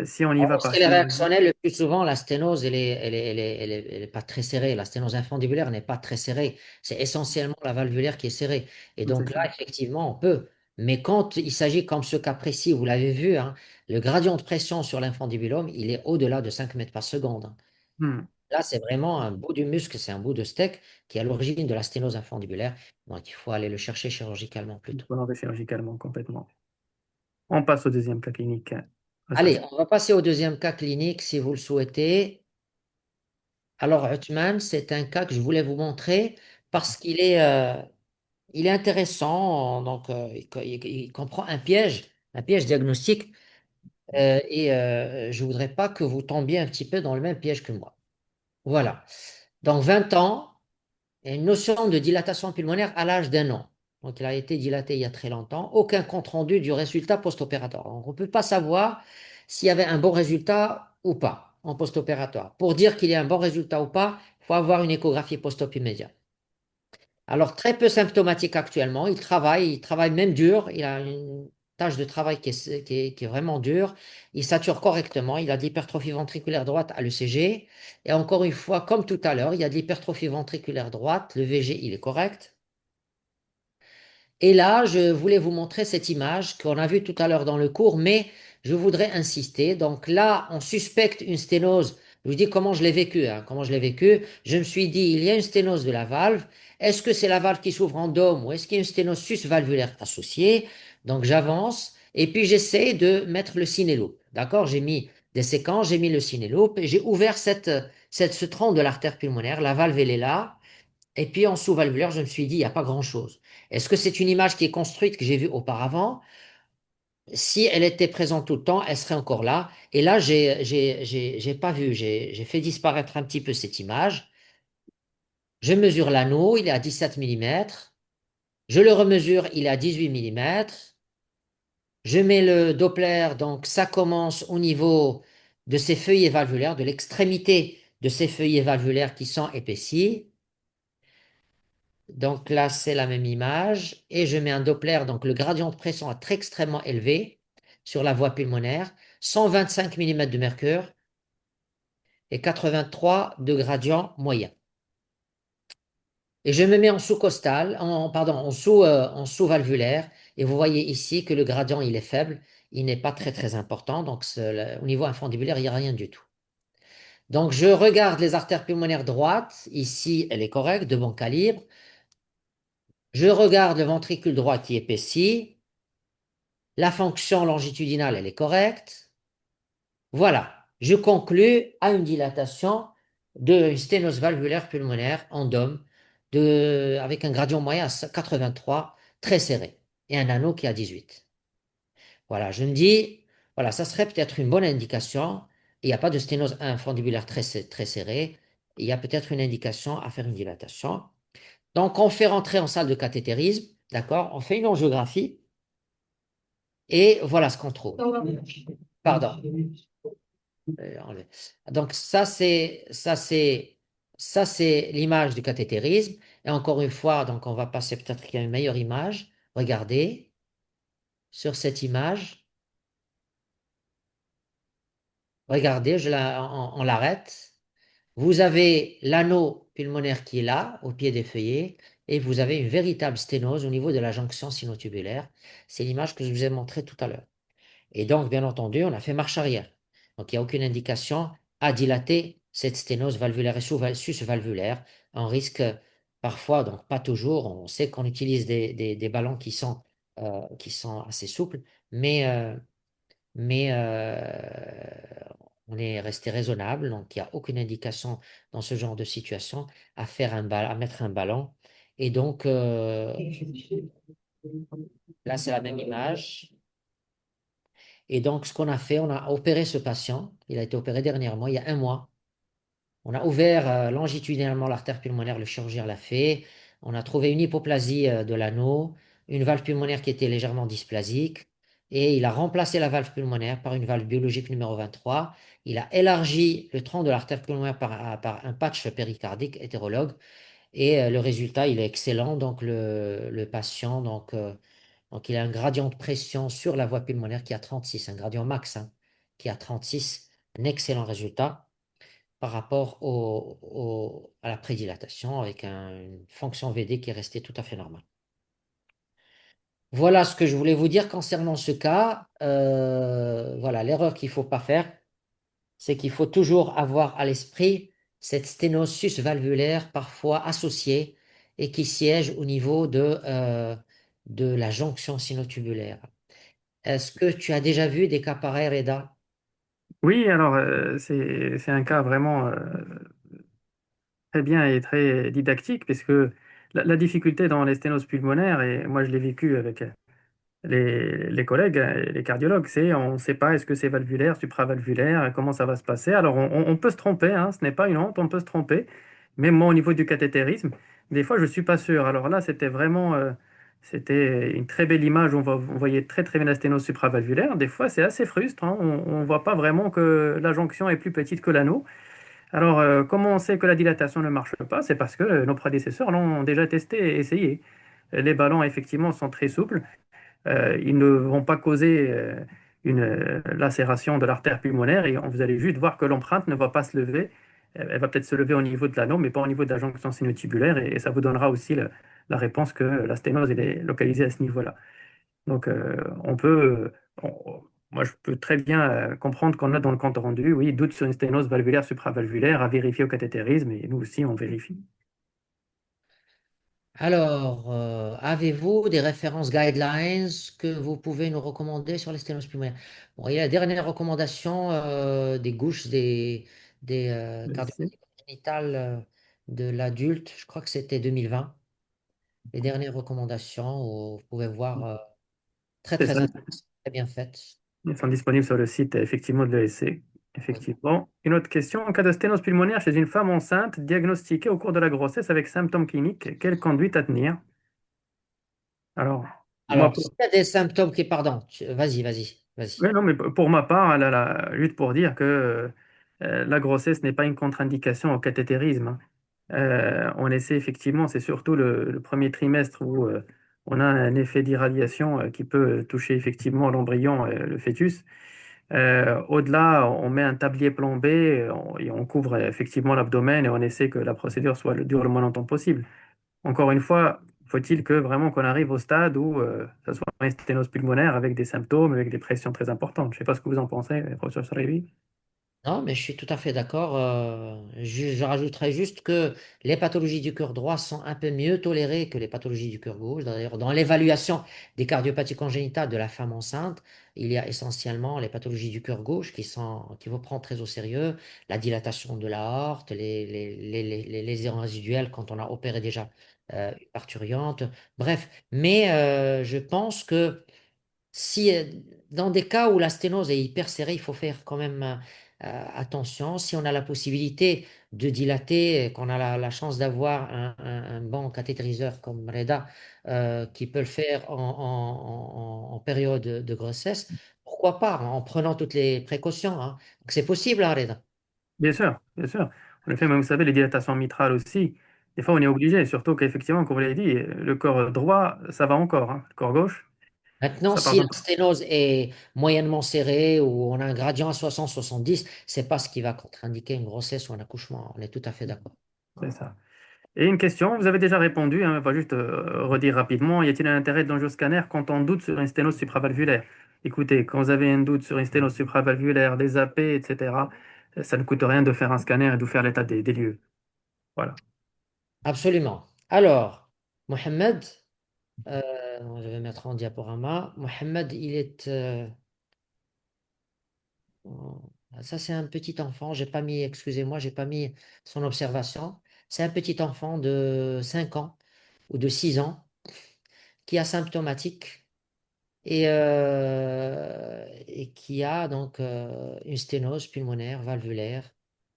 Si on y va par Chez les chirurgie, réactionnels, le plus souvent, la sténose, elle est pas très serrée. La sténose infundibulaire n'est pas très serrée. C'est essentiellement la valvulaire qui est serrée. Et c'est donc là, ça. effectivement, on peut. Mais quand il s'agit, comme ce cas précis, vous l'avez vu, hein, le gradient de pression sur l'infundibulum, il est au-delà de 5 mètres par seconde, hein. Hmm. Là, c'est vraiment un bout du muscle, c'est un bout de steak qui est à l'origine de la sténose infundibulaire. Donc, il faut aller le chercher chirurgicalement Il plutôt. faut l'enlever chirurgicalement complètement. On passe au deuxième cas clinique Allez, associé. on va passer au deuxième cas clinique si vous le souhaitez. Alors, Othman, c'est un cas que je voulais vous montrer parce qu'il est intéressant. Donc, il comprend un piège diagnostique. Et je ne voudrais pas que vous tombiez un petit peu dans le même piège que moi. Voilà. Donc, 20 ans, et une notion de dilatation pulmonaire à l'âge d'1 an. Donc, il a été dilaté il y a très longtemps. Aucun compte rendu du résultat post-opératoire. Donc, on ne peut pas savoir s'il y avait un bon résultat ou pas en post-opératoire. Pour dire qu'il y a un bon résultat ou pas, il faut avoir une échographie post-op immédiate. Alors, très peu symptomatique actuellement. Il travaille même dur. Il a une tâche de travail qui est vraiment dure. Il sature correctement. Il a de l'hypertrophie ventriculaire droite à l'ECG. Et encore une fois, comme tout à l'heure, il y a de l'hypertrophie ventriculaire droite. Le VG, il est correct. Et là, je voulais vous montrer cette image qu'on a vue tout à l'heure dans le cours, mais je voudrais insister. Donc là, on suspecte une sténose. Je vous dis comment je l'ai vécu, hein, comment je l'ai vécu. Je me suis dit, il y a une sténose de la valve. Est-ce que c'est la valve qui s'ouvre en dôme ou est-ce qu'il y a une sténose susvalvulaire associée? Donc j'avance et puis j'essaie de mettre le ciné-loop. D'accord? J'ai mis des séquences, j'ai mis le ciné-loop et j'ai ouvert ce tronc de l'artère pulmonaire. La valve, elle est là. Et puis en sous-valvulaire, je me suis dit, il n'y a pas grand-chose. Est-ce que c'est une image qui est construite que j'ai vue auparavant? Si elle était présente tout le temps, elle serait encore là. Et là, j'ai pas vu, j'ai fait disparaître un petit peu cette image. Je mesure l'anneau, il est à 17 millimètres. Je le remesure, il est à 18 millimètres. Je mets le Doppler, donc ça commence au niveau de ces feuillets valvulaires, de l'extrémité de ces feuillets valvulaires qui sont épaissis. Donc là, c'est la même image. Et je mets un Doppler, donc le gradient de pression est très extrêmement élevé sur la voie pulmonaire, 125 millimètres de mercure et 83 de gradient moyen. Et je me mets en sous-costal, pardon, en sous-valvulaire. Et vous voyez ici que le gradient, il est faible. Il n'est pas très, très important. Donc, au niveau infundibulaire, il n'y a rien du tout. Donc, je regarde les artères pulmonaires droites. Ici, elle est correcte, de bon calibre. Je regarde le ventricule droit qui épaissit. La fonction longitudinale, elle est correcte. Voilà, je conclus à une dilatation de sténose valvulaire pulmonaire en dôme avec un gradient moyen à 83, très serré, et un anneau qui est à 18. Voilà, je me dis, voilà, ça serait peut-être une bonne indication. Il n'y a pas de sténose infundibulaire très serrée. Il y a peut-être une indication à faire une dilatation. Donc, on fait rentrer en salle de cathétérisme, d'accord? On fait une angiographie, et voilà ce qu'on trouve. Pardon. Enlever. Donc ça c'est l'image du cathétérisme. Et encore une fois, donc on va passer peut-être qu'il y a une meilleure image. Regardez sur cette image. Regardez, on l'arrête. Vous avez l'anneau pulmonaire qui est là, au pied des feuillets, et vous avez une véritable sténose au niveau de la jonction sinotubulaire. C'est l'image que je vous ai montrée tout à l'heure. Et donc, bien entendu, on a fait marche arrière. Donc, il n'y a aucune indication à dilater cette sténose valvulaire et susvalvulaire. On risque parfois, donc pas toujours, on sait qu'on utilise des ballons qui sont assez souples, mais on est resté raisonnable. Donc, il n'y a aucune indication dans ce genre de situation à mettre un ballon. Et donc, là, c'est la même image. Et donc, ce qu'on a fait, on a opéré ce patient. Il a été opéré dernièrement, il y a un mois. On a ouvert longitudinalement l'artère pulmonaire, le chirurgien l'a fait. On a trouvé une hypoplasie de l'anneau, une valve pulmonaire qui était légèrement dysplasique. Et il a remplacé la valve pulmonaire par une valve biologique numéro 23. Il a élargi le tronc de l'artère pulmonaire par un patch péricardique hétérologue. Et le résultat, il est excellent. Donc, le patient, donc, il a un gradient de pression sur la voie pulmonaire qui a 36, un gradient max, hein, qui a 36, un excellent résultat par rapport à la prédilatation avec une fonction VD qui est restée tout à fait normale. Voilà ce que je voulais vous dire concernant ce cas. Voilà, l'erreur qu'il ne faut pas faire, c'est qu'il faut toujours avoir à l'esprit cette sténosus valvulaire parfois associée et qui siège au niveau de la jonction sinotubulaire. Est-ce que tu as déjà vu des cas pareils, Reda? Oui, alors c'est un cas vraiment très bien et très didactique, puisque la difficulté dans les sténoses pulmonaires, et moi je l'ai vécu avec les collègues, les cardiologues, c'est on ne sait pas est-ce que c'est valvulaire, supravalvulaire, comment ça va se passer. Alors on peut se tromper, hein, ce n'est pas une honte, on peut se tromper. Même moi au niveau du cathétérisme, des fois je ne suis pas sûr. Alors là, c'était vraiment C'était une très belle image. On voyait très très bien la sténose supravalvulaire. Des fois, c'est assez frustrant. On ne voit pas vraiment que la jonction est plus petite que l'anneau. Alors, comment on sait que la dilatation ne marche pas? C'est parce que nos prédécesseurs l'ont déjà testé et essayé. Les ballons, effectivement, sont très souples. Ils ne vont pas causer une lacération de l'artère pulmonaire et vous allez juste voir que l'empreinte ne va pas se lever. Elle va peut-être se lever au niveau de l'anneau, mais pas au niveau de la jonction sinotubulaire et ça vous donnera aussi la réponse que la sténose elle est localisée à ce niveau-là. Donc, moi, je peux très bien comprendre qu'on a dans le compte rendu, oui, doute sur une sténose valvulaire supravalvulaire à vérifier au cathétérisme et nous aussi, on vérifie. Alors, avez-vous des références guidelines que vous pouvez nous recommander sur les sténoses pulmonaires? Bon, il y a la dernière recommandation des gauches des Merci. cardiopathies congénitales de l'adulte, je crois que c'était 2020. Les dernières recommandations, où vous pouvez voir, très C'est très ça. intéressant, très bien faites. Ils sont disponibles sur le site effectivement de l'ESC. Effectivement. Une autre question. En cas de sténose pulmonaire chez une femme enceinte diagnostiquée au cours de la grossesse avec symptômes cliniques, quelle conduite à tenir? Alors, moi, Alors, s'il y a des symptômes qui, pardon, vas-y, vas-y, vas-y. ouais, non, mais pour ma part, juste pour dire que la grossesse n'est pas une contre-indication au cathétérisme, hein. On essaie effectivement, c'est surtout le premier trimestre où on a un effet d'irradiation qui peut toucher effectivement l'embryon et le fœtus. Au-delà, on met un tablier plombé et on couvre effectivement l'abdomen et on essaie que la procédure dure le moins longtemps possible. Encore une fois, faut-il que vraiment qu'on arrive au stade où ça soit une sténose pulmonaire avec des symptômes, avec des pressions très importantes. Je ne sais pas ce que vous en pensez, professeur Sarabi. Non, mais je suis tout à fait d'accord. Je rajouterais juste que les pathologies du cœur droit sont un peu mieux tolérées que les pathologies du cœur gauche. D'ailleurs, dans l'évaluation des cardiopathies congénitales de la femme enceinte, il y a essentiellement les pathologies du cœur gauche qu'il faut prendre très au sérieux. La dilatation de l'aorte, les lésions résiduelles quand on a opéré déjà une parturiente. Bref, mais je pense que si, dans des cas où la sténose est hyper serrée, il faut faire quand même attention. Si on a la possibilité de dilater, qu'on a la chance d'avoir un bon cathétériseur comme Reda qui peut le faire en période de grossesse, pourquoi pas, en prenant toutes les précautions, hein. Donc c'est possible, hein, Reda. Bien sûr, bien sûr. En effet, même vous savez, les dilatations mitrales aussi, des fois on est obligé, surtout qu'effectivement, comme vous l'avez dit, le corps droit, ça va encore, hein. Le corps gauche, Maintenant, ça si pardonne la pas. sténose est moyennement serrée ou on a un gradient à 60-70, c'est pas ce qui va contre-indiquer une grossesse ou un accouchement. On est tout à fait d'accord. C'est ça. Et une question, vous avez déjà répondu, hein, on va juste redire rapidement, y a-t-il un intérêt d'angioscanner quand on doute sur une sténose supravalvulaire? Écoutez, quand vous avez un doute sur une sténose supravalvulaire, des AP, etc., ça ne coûte rien de faire un scanner et de faire l'état des lieux. Voilà. Absolument. Alors, Mohamed, euh, je vais mettre en diaporama. Mohamed, il est. Ça, c'est un petit enfant. J'ai pas mis, excusez-moi, j'ai pas mis son observation. C'est un petit enfant de 5 ans ou de 6 ans qui est asymptomatique et qui a donc une sténose pulmonaire valvulaire.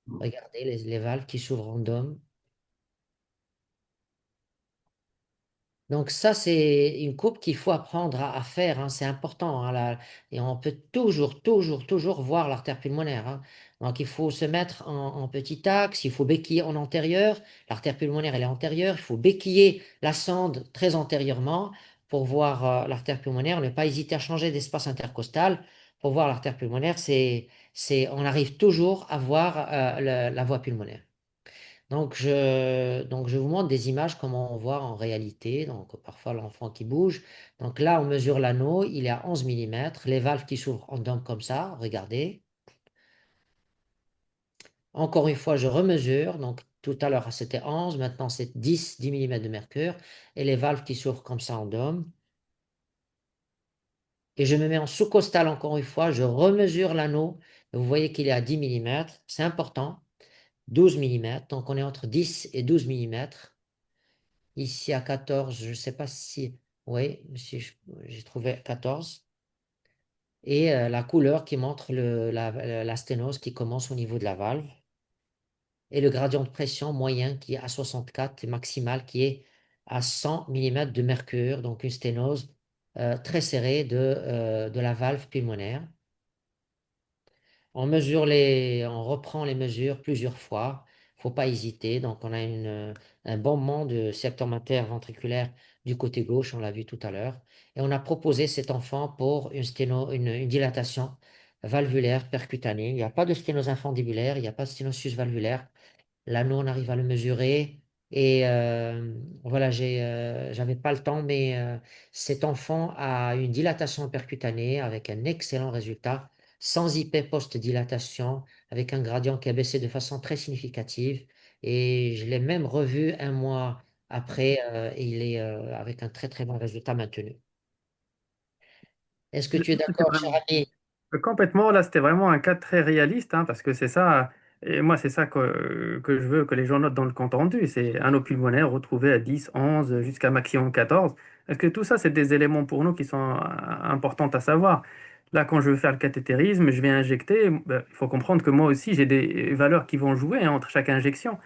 Regardez les valves qui s'ouvrent en dôme. Donc ça, c'est une coupe qu'il faut apprendre à faire, hein. C'est important, hein, et on peut toujours voir l'artère pulmonaire, hein. Donc il faut se mettre en petit axe, il faut béquiller en antérieur. L'artère pulmonaire, elle est antérieure. Il faut béquiller la sonde très antérieurement pour voir l'artère pulmonaire. Ne pas hésiter à changer d'espace intercostal pour voir l'artère pulmonaire. On arrive toujours à voir la voie pulmonaire. Donc je vous montre des images comment on voit en réalité. Donc, parfois l'enfant qui bouge. Donc là, on mesure l'anneau, il est à 11 millimètres. Les valves qui s'ouvrent en dôme comme ça, regardez. Encore une fois, je remesure. Donc tout à l'heure, c'était 11, maintenant c'est 10 millimètres de mercure. Et les valves qui s'ouvrent comme ça en dôme. Et je me mets en sous-costal encore une fois, je remesure l'anneau. Vous voyez qu'il est à 10 millimètres. C'est important. 12 millimètres. Donc on est entre 10 et 12 millimètres. Ici à 14, je ne sais pas si... Oui, si j'ai trouvé 14. Et la couleur qui montre la sténose qui commence au niveau de la valve. Et le gradient de pression moyen qui est à 64 et maximal qui est à 100 millimètres de mercure, donc une sténose très serrée de la valve pulmonaire. On reprend les mesures plusieurs fois. Il ne faut pas hésiter. Donc, on a un bombement de septum artère ventriculaire du côté gauche, on l'a vu tout à l'heure. Et on a proposé cet enfant pour une dilatation valvulaire percutanée. Il n'y a pas de sténose infundibulaire, il n'y a pas de sténosus valvulaire. L'anneau, on arrive à le mesurer. Et voilà, j'avais pas le temps, mais cet enfant a une dilatation percutanée avec un excellent résultat, sans IP post-dilatation, avec un gradient qui a baissé de façon très significative. Et je l'ai même revu un mois après, et il est avec un très très bon résultat maintenu. Est-ce que tu es C'était d'accord, cher vraiment ami? complètement, là, c'était vraiment un cas très réaliste, hein, parce que c'est ça, et moi, c'est ça que je veux que les gens notent dans le compte rendu. C'est un eau pulmonaire retrouvé à 10, 11, jusqu'à maximum 14. Est-ce que tout ça, c'est des éléments pour nous qui sont importants à savoir? Là, quand je veux faire le cathétérisme, je vais injecter. Ben, il faut comprendre que moi aussi, j'ai des valeurs qui vont jouer, hein, entre chaque injection.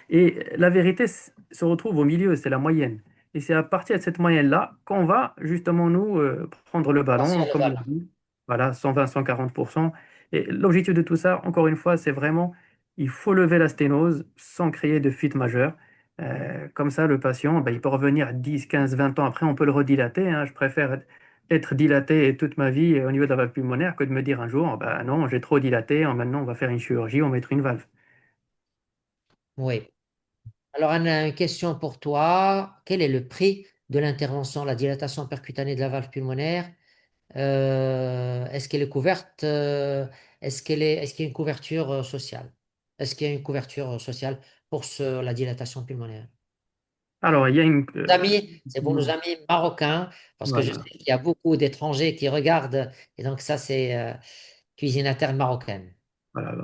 Et la vérité se retrouve au milieu, c'est la moyenne. Et c'est à partir de cette moyenne-là qu'on va justement nous prendre le Attention, ballon, le comme on valve. a dit. Voilà, 120, 140%. Et l'objectif de tout ça, encore une fois, c'est vraiment, il faut lever la sténose sans créer de fuite majeure. Comme ça, le patient, ben, il peut revenir 10, 15, 20 ans après, on peut le redilater, hein. Je préfère être dilaté toute ma vie au niveau de la valve pulmonaire que de me dire un jour, ben non, j'ai trop dilaté, maintenant on va faire une chirurgie, on va mettre une valve. Oui. Alors, on a une question pour toi. Quel est le prix de l'intervention, la dilatation percutanée de la valve pulmonaire? Est-ce qu'elle est couverte? Est-ce qu'il y a une couverture sociale? Est-ce qu'il y a une couverture sociale pour la dilatation pulmonaire? Alors, il y a une... Amis, c'est pour nos amis marocains, parce que je sais voilà. qu'il y a beaucoup d'étrangers qui regardent, et donc ça, c'est cuisine interne marocaine. Voilà,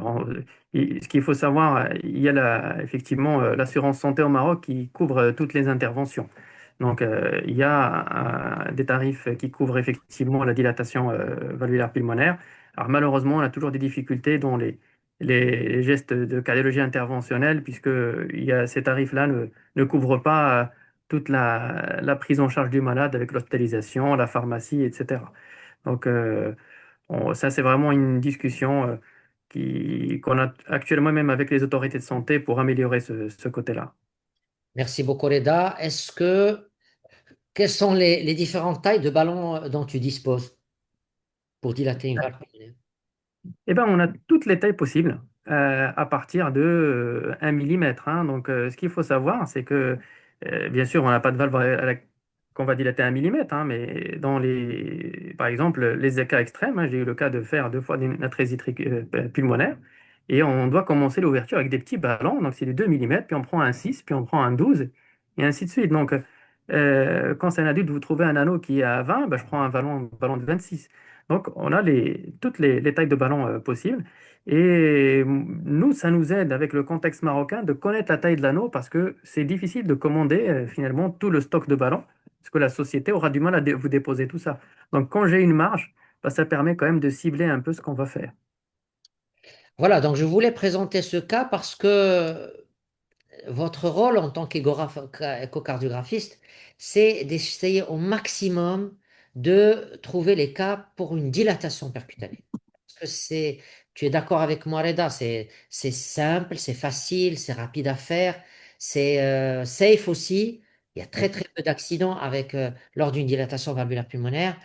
ce qu'il faut savoir, il y a effectivement l'assurance santé au Maroc qui couvre toutes les interventions. Donc, il y a des tarifs qui couvrent effectivement la dilatation valvulaire pulmonaire. Alors, malheureusement, on a toujours des difficultés dans les gestes de cardiologie interventionnelle, puisque ces tarifs-là ne couvrent pas toute la prise en charge du malade avec l'hospitalisation, la pharmacie, etc. Donc, ça, c'est vraiment une discussion qu'on a actuellement même avec les autorités de santé pour améliorer ce côté-là. Merci beaucoup, Reda. Quelles sont les différentes tailles de ballons dont tu disposes pour dilater une valve pulmonaire? Eh ben, on a toutes les tailles possibles à partir de 1 millimètre, hein. Donc, ce qu'il faut savoir, c'est que, bien sûr, on n'a pas de valve qu'on va dilater à 1 millimètre, hein, mais par exemple, les cas extrêmes, hein, j'ai eu le cas de faire 2 fois une atrésie pulmonaire, et on doit commencer l'ouverture avec des petits ballons, donc c'est du 2 millimètres, puis on prend un 6, puis on prend un 12, et ainsi de suite. Donc, quand c'est un adulte, vous trouvez un anneau qui est à 20, ben, je prends un ballon de 26. Donc, on a toutes les tailles de ballons possibles. Et nous, ça nous aide avec le contexte marocain de connaître la taille de l'anneau parce que c'est difficile de commander finalement tout le stock de ballons parce que la société aura du mal à vous déposer tout ça. Donc, quand j'ai une marge, bah, ça permet quand même de cibler un peu ce qu'on va faire. Voilà, donc je voulais présenter ce cas parce que votre rôle en tant qu'échocardiographiste, c'est d'essayer au maximum de trouver les cas pour une dilatation percutanée. Parce que tu es d'accord avec moi, Reda, c'est simple, c'est facile, c'est rapide à faire, c'est safe aussi. Il y a très Oui. très peu d'accidents lors d'une dilatation valvulaire pulmonaire.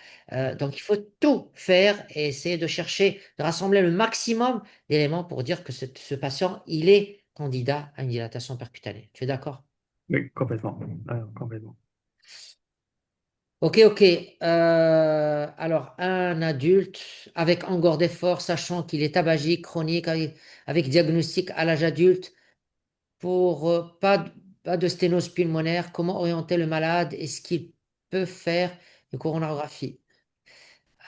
Donc il faut tout faire et essayer de chercher, de rassembler le maximum d'éléments pour dire que ce patient, il est candidat à une dilatation percutanée. Tu es d'accord? Oui, complètement. Complètement. Ok, ok. Alors, un adulte avec encore d'efforts, sachant qu'il est tabagique, chronique, avec diagnostic à l'âge adulte, pour pas de sténose pulmonaire, comment orienter le malade? Est-ce qu'il peut faire une coronarographie?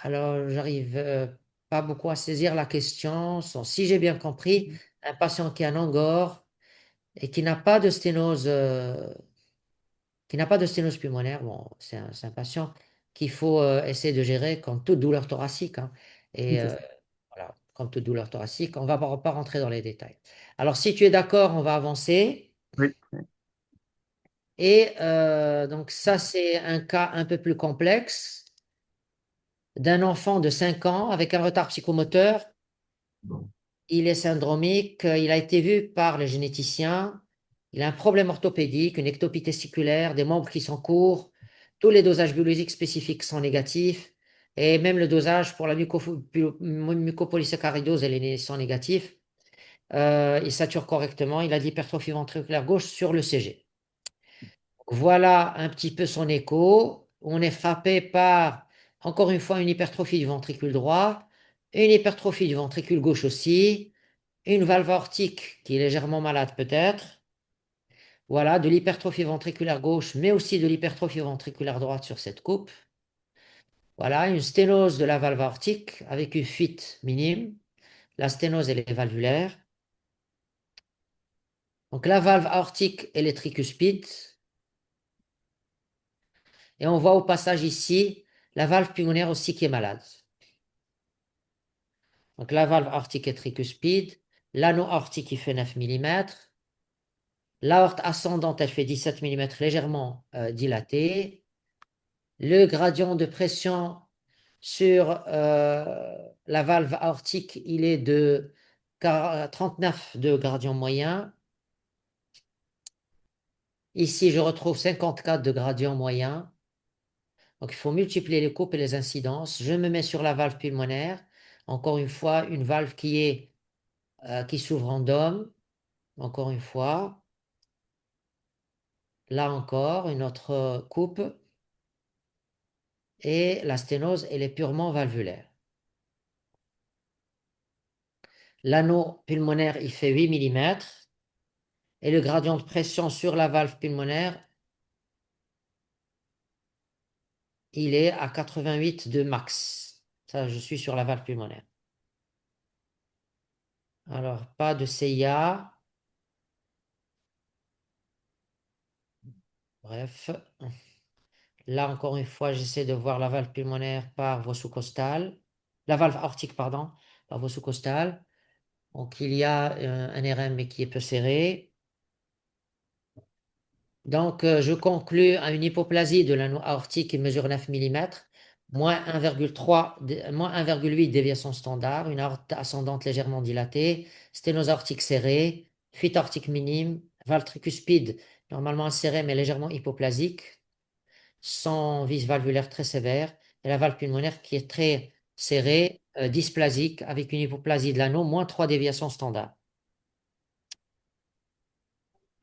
Alors, j'arrive pas beaucoup à saisir la question. Si j'ai bien compris, un patient qui a un angor et qui n'a pas de sténose pulmonaire, bon, c'est un patient qu'il faut essayer de gérer comme toute douleur thoracique, hein. Et C'est ça. voilà, comme toute douleur thoracique, on ne va pas rentrer dans les détails. Alors, si tu es d'accord, on va avancer. Oui. Et donc ça, c'est un cas un peu plus complexe d'un enfant de 5 ans avec un retard psychomoteur. Il est syndromique, il a été vu par le généticien. Il a un problème orthopédique, une ectopie testiculaire, des membres qui sont courts. Tous les dosages biologiques spécifiques sont négatifs. Et même le dosage pour la mucopolysaccharidose, sont négatifs. Il sature correctement. Il a de l'hypertrophie ventriculaire gauche sur le CG. Voilà un petit peu son écho. On est frappé par, encore une fois, une hypertrophie du ventricule droit, une hypertrophie du ventricule gauche aussi, une valve aortique qui est légèrement malade peut-être. Voilà, de l'hypertrophie ventriculaire gauche, mais aussi de l'hypertrophie ventriculaire droite sur cette coupe. Voilà, une sténose de la valve aortique avec une fuite minime. La sténose, elle est valvulaire. Donc la valve aortique, elle est tricuspide. Et on voit au passage ici la valve pulmonaire aussi qui est malade. Donc la valve aortique est tricuspide. L'anneau aortique, il fait 9 mm. L'aorte ascendante, elle fait 17 mm légèrement dilatée. Le gradient de pression sur la valve aortique, il est de 39 de gradient moyen. Ici, je retrouve 54 de gradient moyen. Donc, il faut multiplier les coupes et les incidences. Je me mets sur la valve pulmonaire. Encore une fois, une valve qui s'ouvre en dôme. Encore une fois. Là encore, une autre coupe. Et la sténose, elle est purement valvulaire. L'anneau pulmonaire, il fait 8 mm. Et le gradient de pression sur la valve pulmonaire, il est à 88 de max. Ça, je suis sur la valve pulmonaire. Alors, pas de CIA. Bref. Là, encore une fois, j'essaie de voir la valve pulmonaire par voie sous-costale. La valve aortique, pardon, par voie sous-costale. Donc, il y a un RM mais qui est peu serré. Donc, je conclus à une hypoplasie de l'anneau aortique qui mesure 9 mm, moins 1,3, moins 1,8 déviation standard, une aorte ascendante légèrement dilatée, sténose aortique serrée, fuite aortique minime, valve tricuspide normalement serrée mais légèrement hypoplasique, sans vis valvulaire très sévère, et la valve pulmonaire qui est très serrée, dysplasique, avec une hypoplasie de l'anneau, moins 3 déviations standard.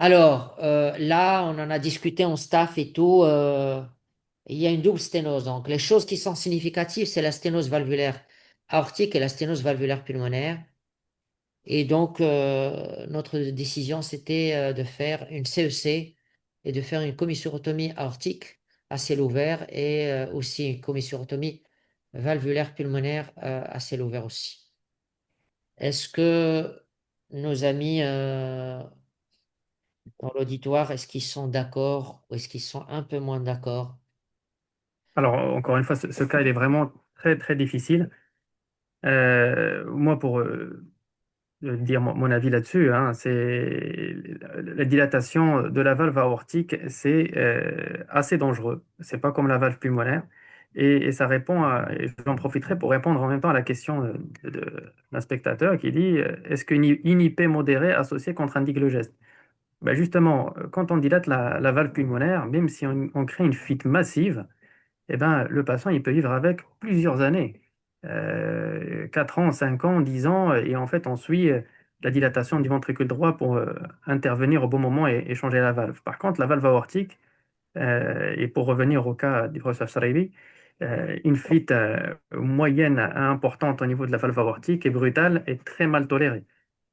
Alors, là, on en a discuté en staff et tout. Il y a une double sténose. Donc, les choses qui sont significatives, c'est la sténose valvulaire aortique et la sténose valvulaire pulmonaire. Et donc, notre décision, c'était de faire une CEC et de faire une commissurotomie aortique à ciel ouvert et aussi une commissurotomie valvulaire pulmonaire à ciel ouvert aussi. Est-ce que nos amis dans l'auditoire, est-ce qu'ils sont d'accord ou est-ce qu'ils sont un peu moins d'accord? Alors, encore une fois, ce cas, il est vraiment très, très difficile. Moi, pour dire mon avis là-dessus, hein, c'est la dilatation de la valve aortique, c'est assez dangereux. C'est pas comme la valve pulmonaire. Et ça répond et j'en profiterai pour répondre en même temps à la question d'un spectateur qui dit est-ce qu'une INIP modérée associée contre-indique le geste? Ben justement, quand on dilate la valve pulmonaire, même si on crée une fuite massive, eh ben, le patient, il peut vivre avec plusieurs années, 4 ans, 5 ans, 10 ans, et en fait, on suit la dilatation du ventricule droit pour intervenir au bon moment et changer la valve. Par contre, la valve aortique, et pour revenir au cas du professeur Saraibi, une fuite moyenne à importante au niveau de la valve aortique est brutale et très mal tolérée.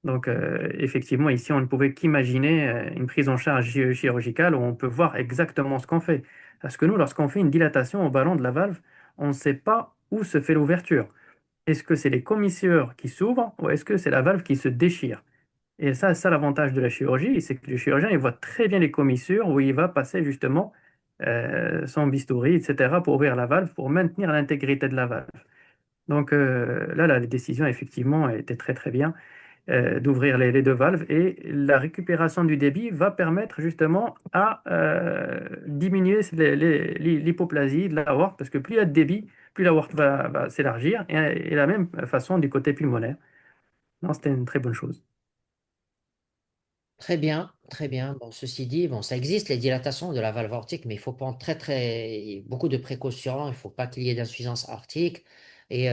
Donc, effectivement, ici, on ne pouvait qu'imaginer une prise en charge chirurgicale où on peut voir exactement ce qu'on fait. Parce que nous, lorsqu'on fait une dilatation au ballon de la valve, on ne sait pas où se fait l'ouverture. Est-ce que c'est les commissures qui s'ouvrent ou est-ce que c'est la valve qui se déchire? Et ça l'avantage de la chirurgie, c'est que le chirurgien, il voit très bien les commissures où il va passer justement son bistouri, etc., pour ouvrir la valve, pour maintenir l'intégrité de la valve. Donc là, la décision, effectivement, était très, très bien. d'ouvrir les deux valves et la récupération du débit va permettre justement à diminuer l'hypoplasie de l'aorte parce que plus il y a de débit, plus l'aorte va s'élargir et la même façon du côté pulmonaire. Non, c'était une très bonne chose. Très bien, très bien. Bon, ceci dit, bon, ça existe les dilatations de la valve aortique, mais il faut prendre beaucoup de précautions. Il ne faut pas qu'il y ait d'insuffisance aortique. Et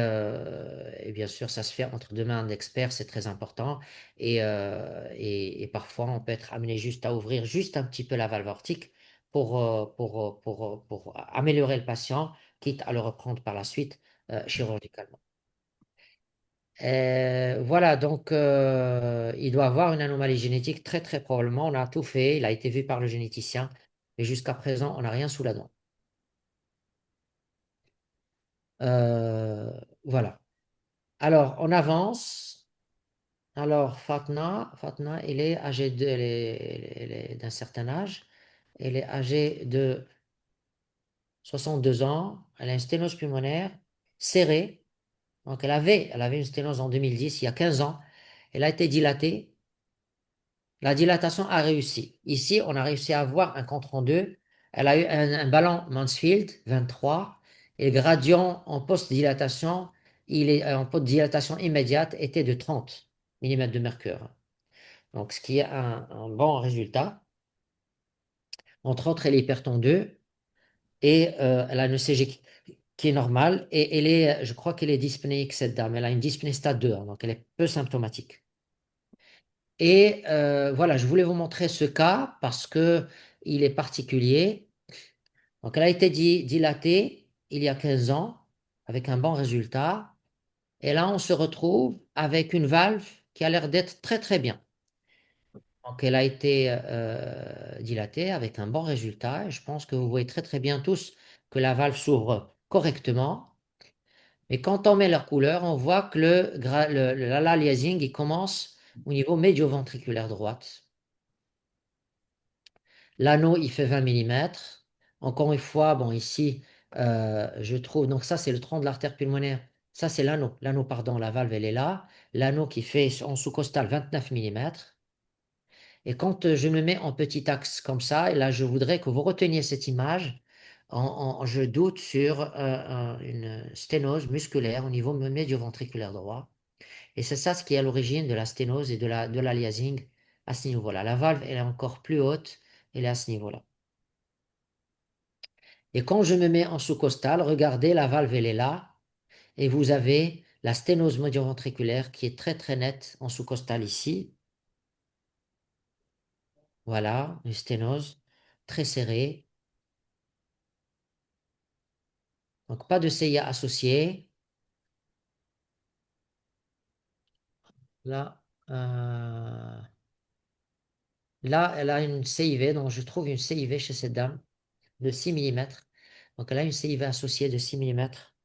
bien sûr, ça se fait entre deux mains d'experts, c'est très important. Et parfois, on peut être amené juste à ouvrir juste un petit peu la valve aortique pour améliorer le patient, quitte à le reprendre par la suite chirurgicalement. Voilà, donc il doit avoir une anomalie génétique très très probablement. On a tout fait, il a été vu par le généticien, mais jusqu'à présent, on n'a rien sous la dent. Euh, voilà. Alors, on avance. Alors, Fatna, elle est âgée elle est d'un certain âge. Elle est âgée de 62 ans. Elle a une sténose pulmonaire serrée. Donc, elle avait une sténose en 2010, il y a 15 ans. Elle a été dilatée. La dilatation a réussi. Ici, on a réussi à avoir un compte-rendu. Elle a eu un ballon Mansfield 23 et le gradient en post-dilatation, en post-dilatation immédiate était de 30 millimètres de mercure. Donc, ce qui est un bon résultat. Entre autres, elle est hypertendue et elle a une ECG qui est normale et je crois qu'elle est dyspnéique, cette dame. Elle a une dyspnée stade 2, hein, donc elle est peu symptomatique. Et voilà, je voulais vous montrer ce cas parce que il est particulier. Donc, elle a été dilatée il y a 15 ans avec un bon résultat. Et là, on se retrouve avec une valve qui a l'air d'être très très bien. Donc, elle a été dilatée avec un bon résultat. Et je pense que vous voyez très très bien tous que la valve s'ouvre correctement. Mais quand on met leur couleur, on voit que l'aliasing, il commence au niveau médio-ventriculaire droite. L'anneau, il fait 20 millimètres. Encore une fois, bon, ici, je trouve, donc ça, c'est le tronc de l'artère pulmonaire. Ça, c'est l'anneau. L'anneau, pardon, la valve, elle est là. L'anneau qui fait en sous-costal 29 millimètres. Et quand je me mets en petit axe comme ça, et là, je voudrais que vous reteniez cette image. Je doute sur une sténose musculaire au niveau médio-ventriculaire droit. Et c'est ça ce qui est à l'origine de la sténose et de l'aliasing à ce niveau-là. La valve, elle est encore plus haute, elle est à ce niveau-là. Et quand je me mets en sous-costal, regardez, la valve, elle est là. Et vous avez la sténose médio-ventriculaire qui est très très nette en sous-costal ici. Voilà, une sténose très serrée. Donc pas de CIA associé. Là, là, elle a une CIV, donc je trouve une CIV chez cette dame de 6 millimètres. Donc elle a une CIV associée de 6 millimètres.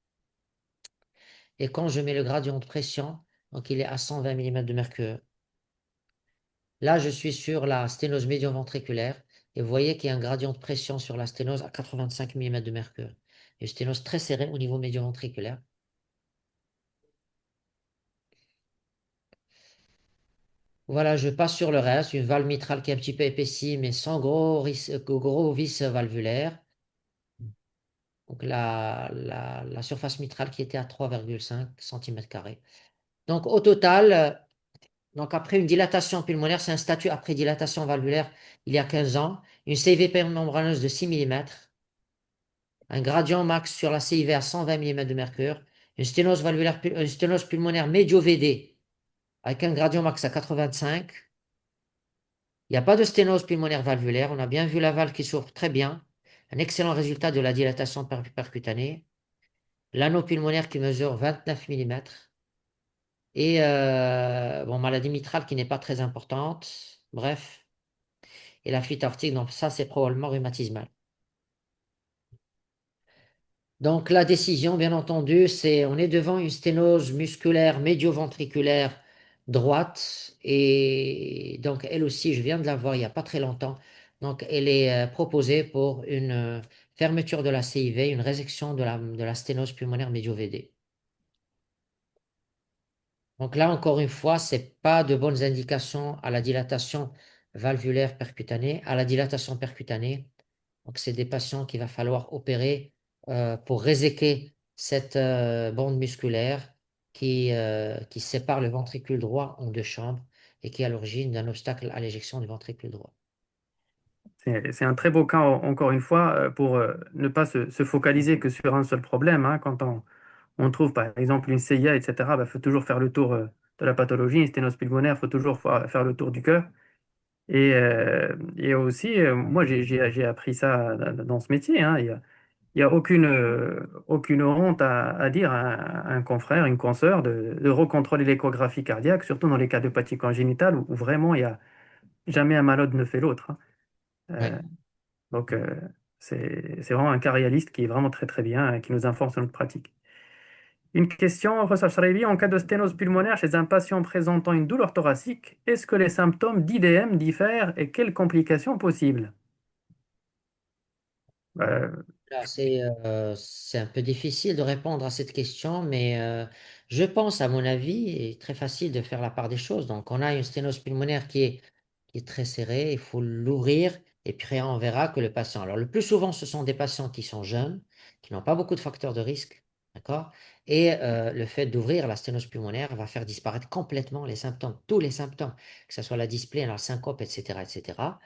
Et quand je mets le gradient de pression, donc il est à 120 millimètres de mercure. Là, je suis sur la sténose médio-ventriculaire et vous voyez qu'il y a un gradient de pression sur la sténose à 85 millimètres de mercure. Une sténose très serrée au niveau médio-ventriculaire. Voilà, je passe sur le reste. Une valve mitrale qui est un petit peu épaissie, mais sans gros vis valvulaire. Donc la surface mitrale qui était à 3,5 cm². Donc au total, donc après une dilatation pulmonaire, c'est un statut après dilatation valvulaire il y a 15 ans, une CIV membraneuse de 6 millimètres, un gradient max sur la CIV à 120 millimètres de mercure, une sténose pulmonaire médio-VD avec un gradient max à 85. Il n'y a pas de sténose pulmonaire valvulaire. On a bien vu la valve qui s'ouvre très bien. Un excellent résultat de la dilatation percutanée. L'anneau pulmonaire qui mesure 29 millimètres. Et bon, maladie mitrale qui n'est pas très importante. Bref. Et la fuite aortique, donc ça, c'est probablement rhumatismal. Donc la décision, bien entendu, c'est on est devant une sténose musculaire médio-ventriculaire droite. Et donc elle aussi, je viens de la voir il n'y a pas très longtemps. Donc elle est proposée pour une fermeture de la CIV, une résection de la sténose pulmonaire médio-VD. Donc là, encore une fois, c'est pas de bonnes indications à la dilatation valvulaire percutanée. À la dilatation percutanée, donc c'est des patients qu'il va falloir opérer pour réséquer cette bande musculaire qui sépare le ventricule droit en deux chambres et qui est à l'origine d'un obstacle à l'éjection du ventricule droit. C'est un très beau cas, encore une fois, pour ne pas se focaliser que sur un seul problème, hein. Quand on trouve par exemple une CIA, etc., il faut toujours faire le tour de la pathologie. Une sténose pulmonaire, il faut toujours faire le tour du cœur. Et aussi, moi, j'ai appris ça dans ce métier, hein. Il y a aucune honte à dire à un confrère, une consoeur, de recontrôler l'échographie cardiaque, surtout dans les cas de fatigue congénitale où vraiment il y a jamais un malade ne fait l'autre, hein. Euh, Ouais. donc, c'est vraiment un cas réaliste qui est vraiment très très bien et qui nous informe sur notre pratique. Une question, professeur Shraïbi, en cas de sténose pulmonaire chez un patient présentant une douleur thoracique, est-ce que les symptômes d'IDM diffèrent et quelles complications possibles? Euh, Là, c'est un peu difficile de répondre à cette question, mais je pense, à mon avis, il est très facile de faire la part des choses. Donc, on a une sténose pulmonaire qui est très serrée, il faut l'ouvrir, et puis on verra que le patient. Alors, le plus souvent, ce sont des patients qui sont jeunes, qui n'ont pas beaucoup de facteurs de risque, d'accord? Et le fait d'ouvrir la sténose pulmonaire va faire disparaître complètement les symptômes, tous les symptômes, que ce soit la dyspnée, la syncope, etc., etc.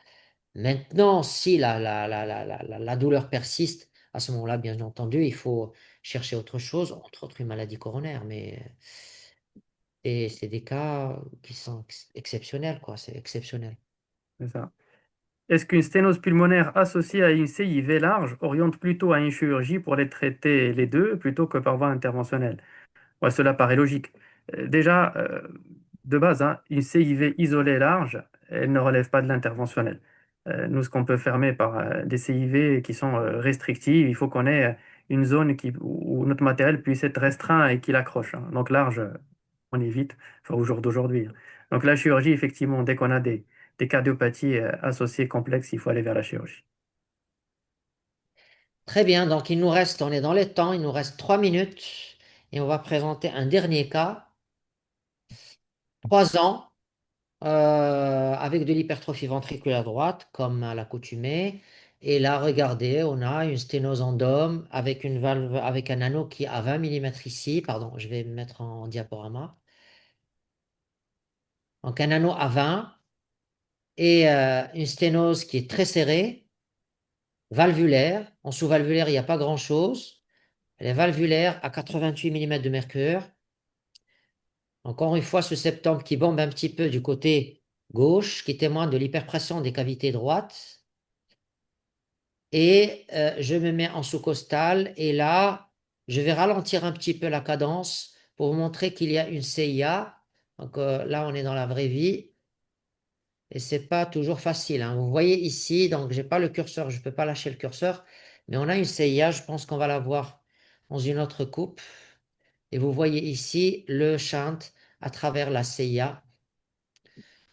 Maintenant, si la douleur persiste, à ce moment-là, bien entendu, il faut chercher autre chose, entre autres une maladie coronaire, mais et c'est des cas qui sont exceptionnels, quoi, c'est exceptionnel. c'est ça. Est-ce qu'une sténose pulmonaire associée à une CIV large oriente plutôt à une chirurgie pour les traiter les deux plutôt que par voie interventionnelle? Ouais, cela paraît logique. Déjà, de base, hein, une CIV isolée large, elle ne relève pas de l'interventionnel. Nous, ce qu'on peut fermer par des CIV qui sont restrictives, il faut qu'on ait une zone où notre matériel puisse être restreint et qu'il accroche, hein. Donc large, on évite, enfin au jour d'aujourd'hui, hein. Donc la chirurgie, effectivement, dès qu'on a des cardiopathies associées complexes, il faut aller vers la chirurgie. Très bien, donc il nous reste, on est dans les temps, il nous reste 3 minutes et on va présenter un dernier cas, 3 ans, avec de l'hypertrophie ventriculaire droite, comme à l'accoutumée. Et là, regardez, on a une sténosendome avec une valve, avec un anneau qui est à 20 millimètres ici. Pardon, je vais me mettre en diaporama. Donc un anneau à 20 et une sténose qui est très serrée, valvulaire. En sous-valvulaire, il n'y a pas grand-chose. Elle est valvulaire à 88 millimètres de mercure. Encore une fois, ce septum qui bombe un petit peu du côté gauche, qui témoigne de l'hyperpression des cavités droites. Et je me mets en sous-costal et là, je vais ralentir un petit peu la cadence pour vous montrer qu'il y a une CIA. Donc là, on est dans la vraie vie et c'est pas toujours facile, hein. Vous voyez ici, donc j'ai pas le curseur, je peux pas lâcher le curseur, mais on a une CIA. Je pense qu'on va la voir dans une autre coupe. Et vous voyez ici le shunt à travers la CIA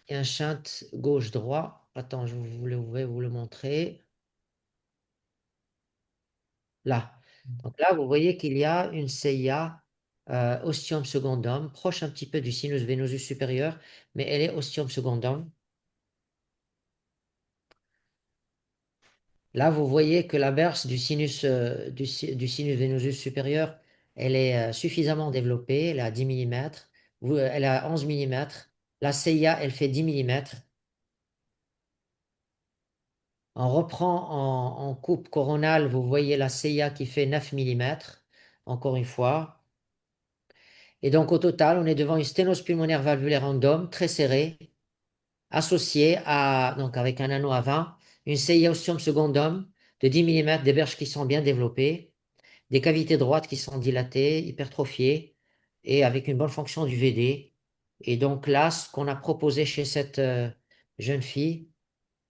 et un shunt gauche-droit. Attends, vais vous le montrer. Là. Donc là, vous voyez qu'il y a une CIA ostium secundum, proche un petit peu du sinus venosus supérieur, mais elle est ostium secundum. Là, vous voyez que la berce du sinus, du sinus venosus supérieur, elle est suffisamment développée, elle est à 10 millimètres. Elle est à 11 millimètres. La CIA, elle fait 10 millimètres. On reprend en coupe coronale, vous voyez la CIA qui fait 9 millimètres. Encore une fois. Et donc, au total, on est devant une sténose pulmonaire valvulaire endome très serrée, associée à, donc avec un anneau à 20, une CIA ostium secundum de 10 millimètres, des berges qui sont bien développées, des cavités droites qui sont dilatées, hypertrophiées, et avec une bonne fonction du VD. Et donc là, ce qu'on a proposé chez cette jeune fille,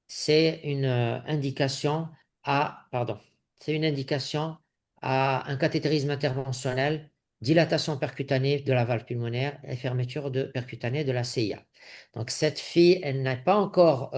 c'est une indication pardon, c'est une indication à un cathétérisme interventionnel, dilatation percutanée de la valve pulmonaire et fermeture percutanée de la CIA. Donc cette fille, elle n'a pas encore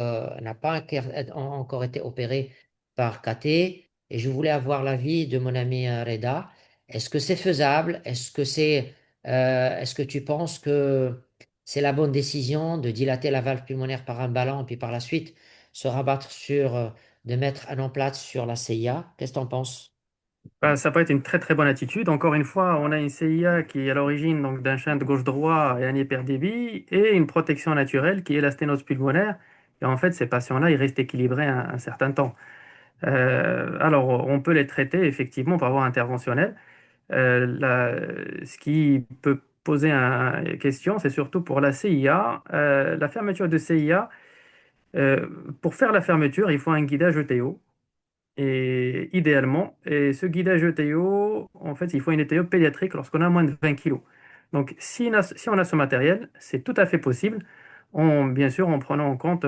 été opérée par cathé et je voulais avoir l'avis de mon ami Reda. Est-ce que c'est faisable? Est-ce que c'est Est-ce que tu penses que c'est la bonne décision de dilater la valve pulmonaire par un ballon, puis par la suite se rabattre sur, de mettre un emplâtre sur la CIA? Qu'est-ce que tu en penses? Bah, ça peut être une très très bonne attitude. Encore une fois, on a une CIA qui est à l'origine donc d'un shunt gauche-droit et un hyperdébit et une protection naturelle qui est la sténose pulmonaire. Et en fait, ces patients-là, ils restent équilibrés un certain temps. Alors, on peut les traiter effectivement par voie interventionnelle. Ce qui peut poser une question, c'est surtout pour la CIA. La fermeture de CIA, euh, pour faire la fermeture, il faut un guidage ETO. Et idéalement, et ce guidage ETO, en fait, il faut une ETO pédiatrique lorsqu'on a moins de 20 kilos. Donc, si on a ce matériel, c'est tout à fait possible, bien sûr en prenant en compte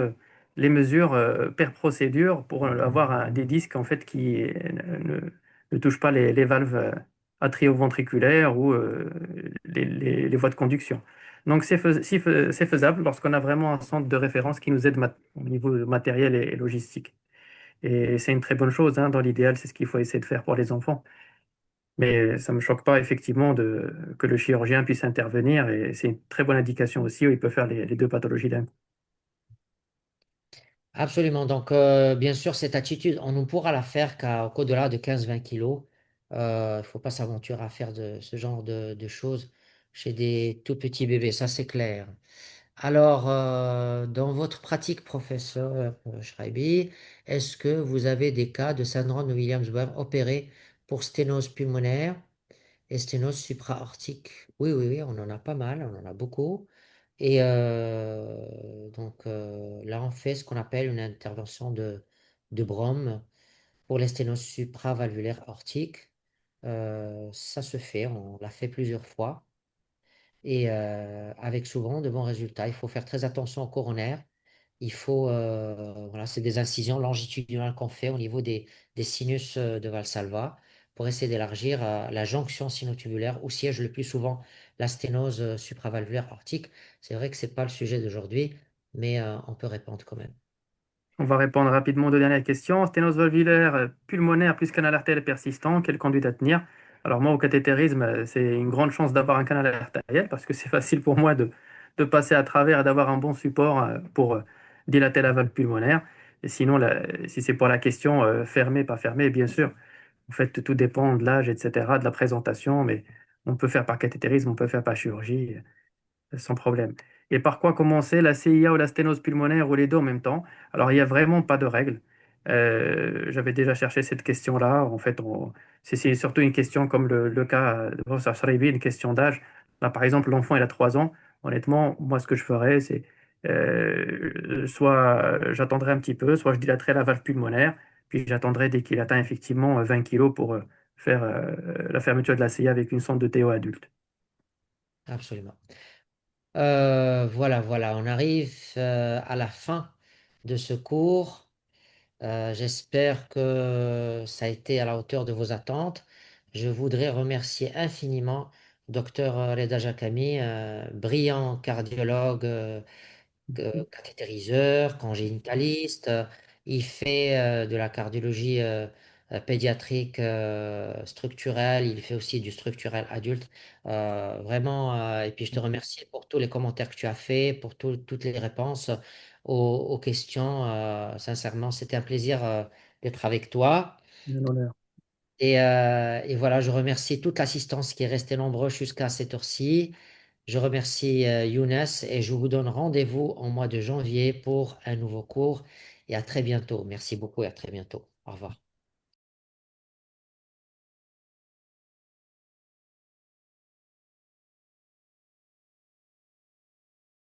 les mesures per procédure pour avoir des disques en fait, qui ne touchent pas les valves atrioventriculaires ou les voies de conduction. Donc, c'est faisable lorsqu'on a vraiment un centre de référence qui nous aide au niveau matériel et logistique. Et c'est une très bonne chose, hein. Dans l'idéal, c'est ce qu'il faut essayer de faire pour les enfants. Mais ça ne me choque pas, effectivement, que le chirurgien puisse intervenir. Et c'est une très bonne indication aussi où il peut faire les deux pathologies d'un coup. Absolument. Donc, bien sûr, cette attitude, on ne pourra la faire qu'au-delà de 15-20 kilos. Il ne faut pas s'aventurer à faire ce genre de choses chez des tout petits bébés, ça c'est clair. Alors, dans votre pratique, professeur Schreiber, est-ce que vous avez des cas de syndrome de Williams-Barre opérés pour sténose pulmonaire et sténose supra-aortique? Oui, oui, oui, on en a pas mal, on en a beaucoup. Et donc là, on fait ce qu'on appelle une intervention de Brome pour les sténoses supravalvulaires aortiques. Ça se fait, on l'a fait plusieurs fois et avec souvent de bons résultats. Il faut faire très attention au coronaire. Il faut, voilà, c'est des incisions longitudinales qu'on fait au niveau des sinus de Valsalva pour essayer d'élargir la jonction sinotubulaire où siège le plus souvent la sténose supravalvulaire aortique. C'est vrai que c'est pas le sujet d'aujourd'hui, mais on peut répondre quand même. On va répondre rapidement aux deux dernières questions. Sténose valvulaire pulmonaire plus canal artériel persistant, quelle conduite à tenir? Alors moi, au cathétérisme, c'est une grande chance d'avoir un canal artériel parce que c'est facile pour moi de passer à travers et d'avoir un bon support pour dilater la valve pulmonaire. Et sinon, si c'est pour la question fermée, pas fermée, bien sûr, en fait, tout dépend de l'âge, etc., de la présentation, mais on peut faire par cathétérisme, on peut faire par chirurgie sans problème. Et par quoi commencer, la CIA ou la sténose pulmonaire ou les deux en même temps? Alors, il n'y a vraiment pas de règle. J'avais déjà cherché cette question-là. En fait, c'est surtout une question comme le cas de professeur Sharibi, une question d'âge. Là, par exemple, l'enfant, il a 3 ans. Honnêtement, moi, ce que je ferais, c'est soit j'attendrai un petit peu, soit je dilaterai la valve pulmonaire, puis j'attendrai dès qu'il atteint effectivement 20 kilos pour faire la fermeture de la CIA avec une sonde de TO adulte. Absolument. Voilà, voilà, on arrive à la fin de ce cours. J'espère que ça a été à la hauteur de vos attentes. Je voudrais remercier infiniment Dr Reda Jakami, brillant cardiologue, cathétériseur, congénitaliste. Il fait de la cardiologie pédiatrique structurelle. Il fait aussi du structurel adulte. Vraiment, et puis je te remercie pour tous les commentaires que tu as fait, pour toutes les réponses aux questions. Sincèrement, c'était un plaisir d'être avec toi. Un honneur. Et voilà, je remercie toute l'assistance qui est restée nombreuse jusqu'à cette heure-ci. Je remercie Younes et je vous donne rendez-vous en mois de janvier pour un nouveau cours et à très bientôt. Merci beaucoup et à très bientôt. Au revoir.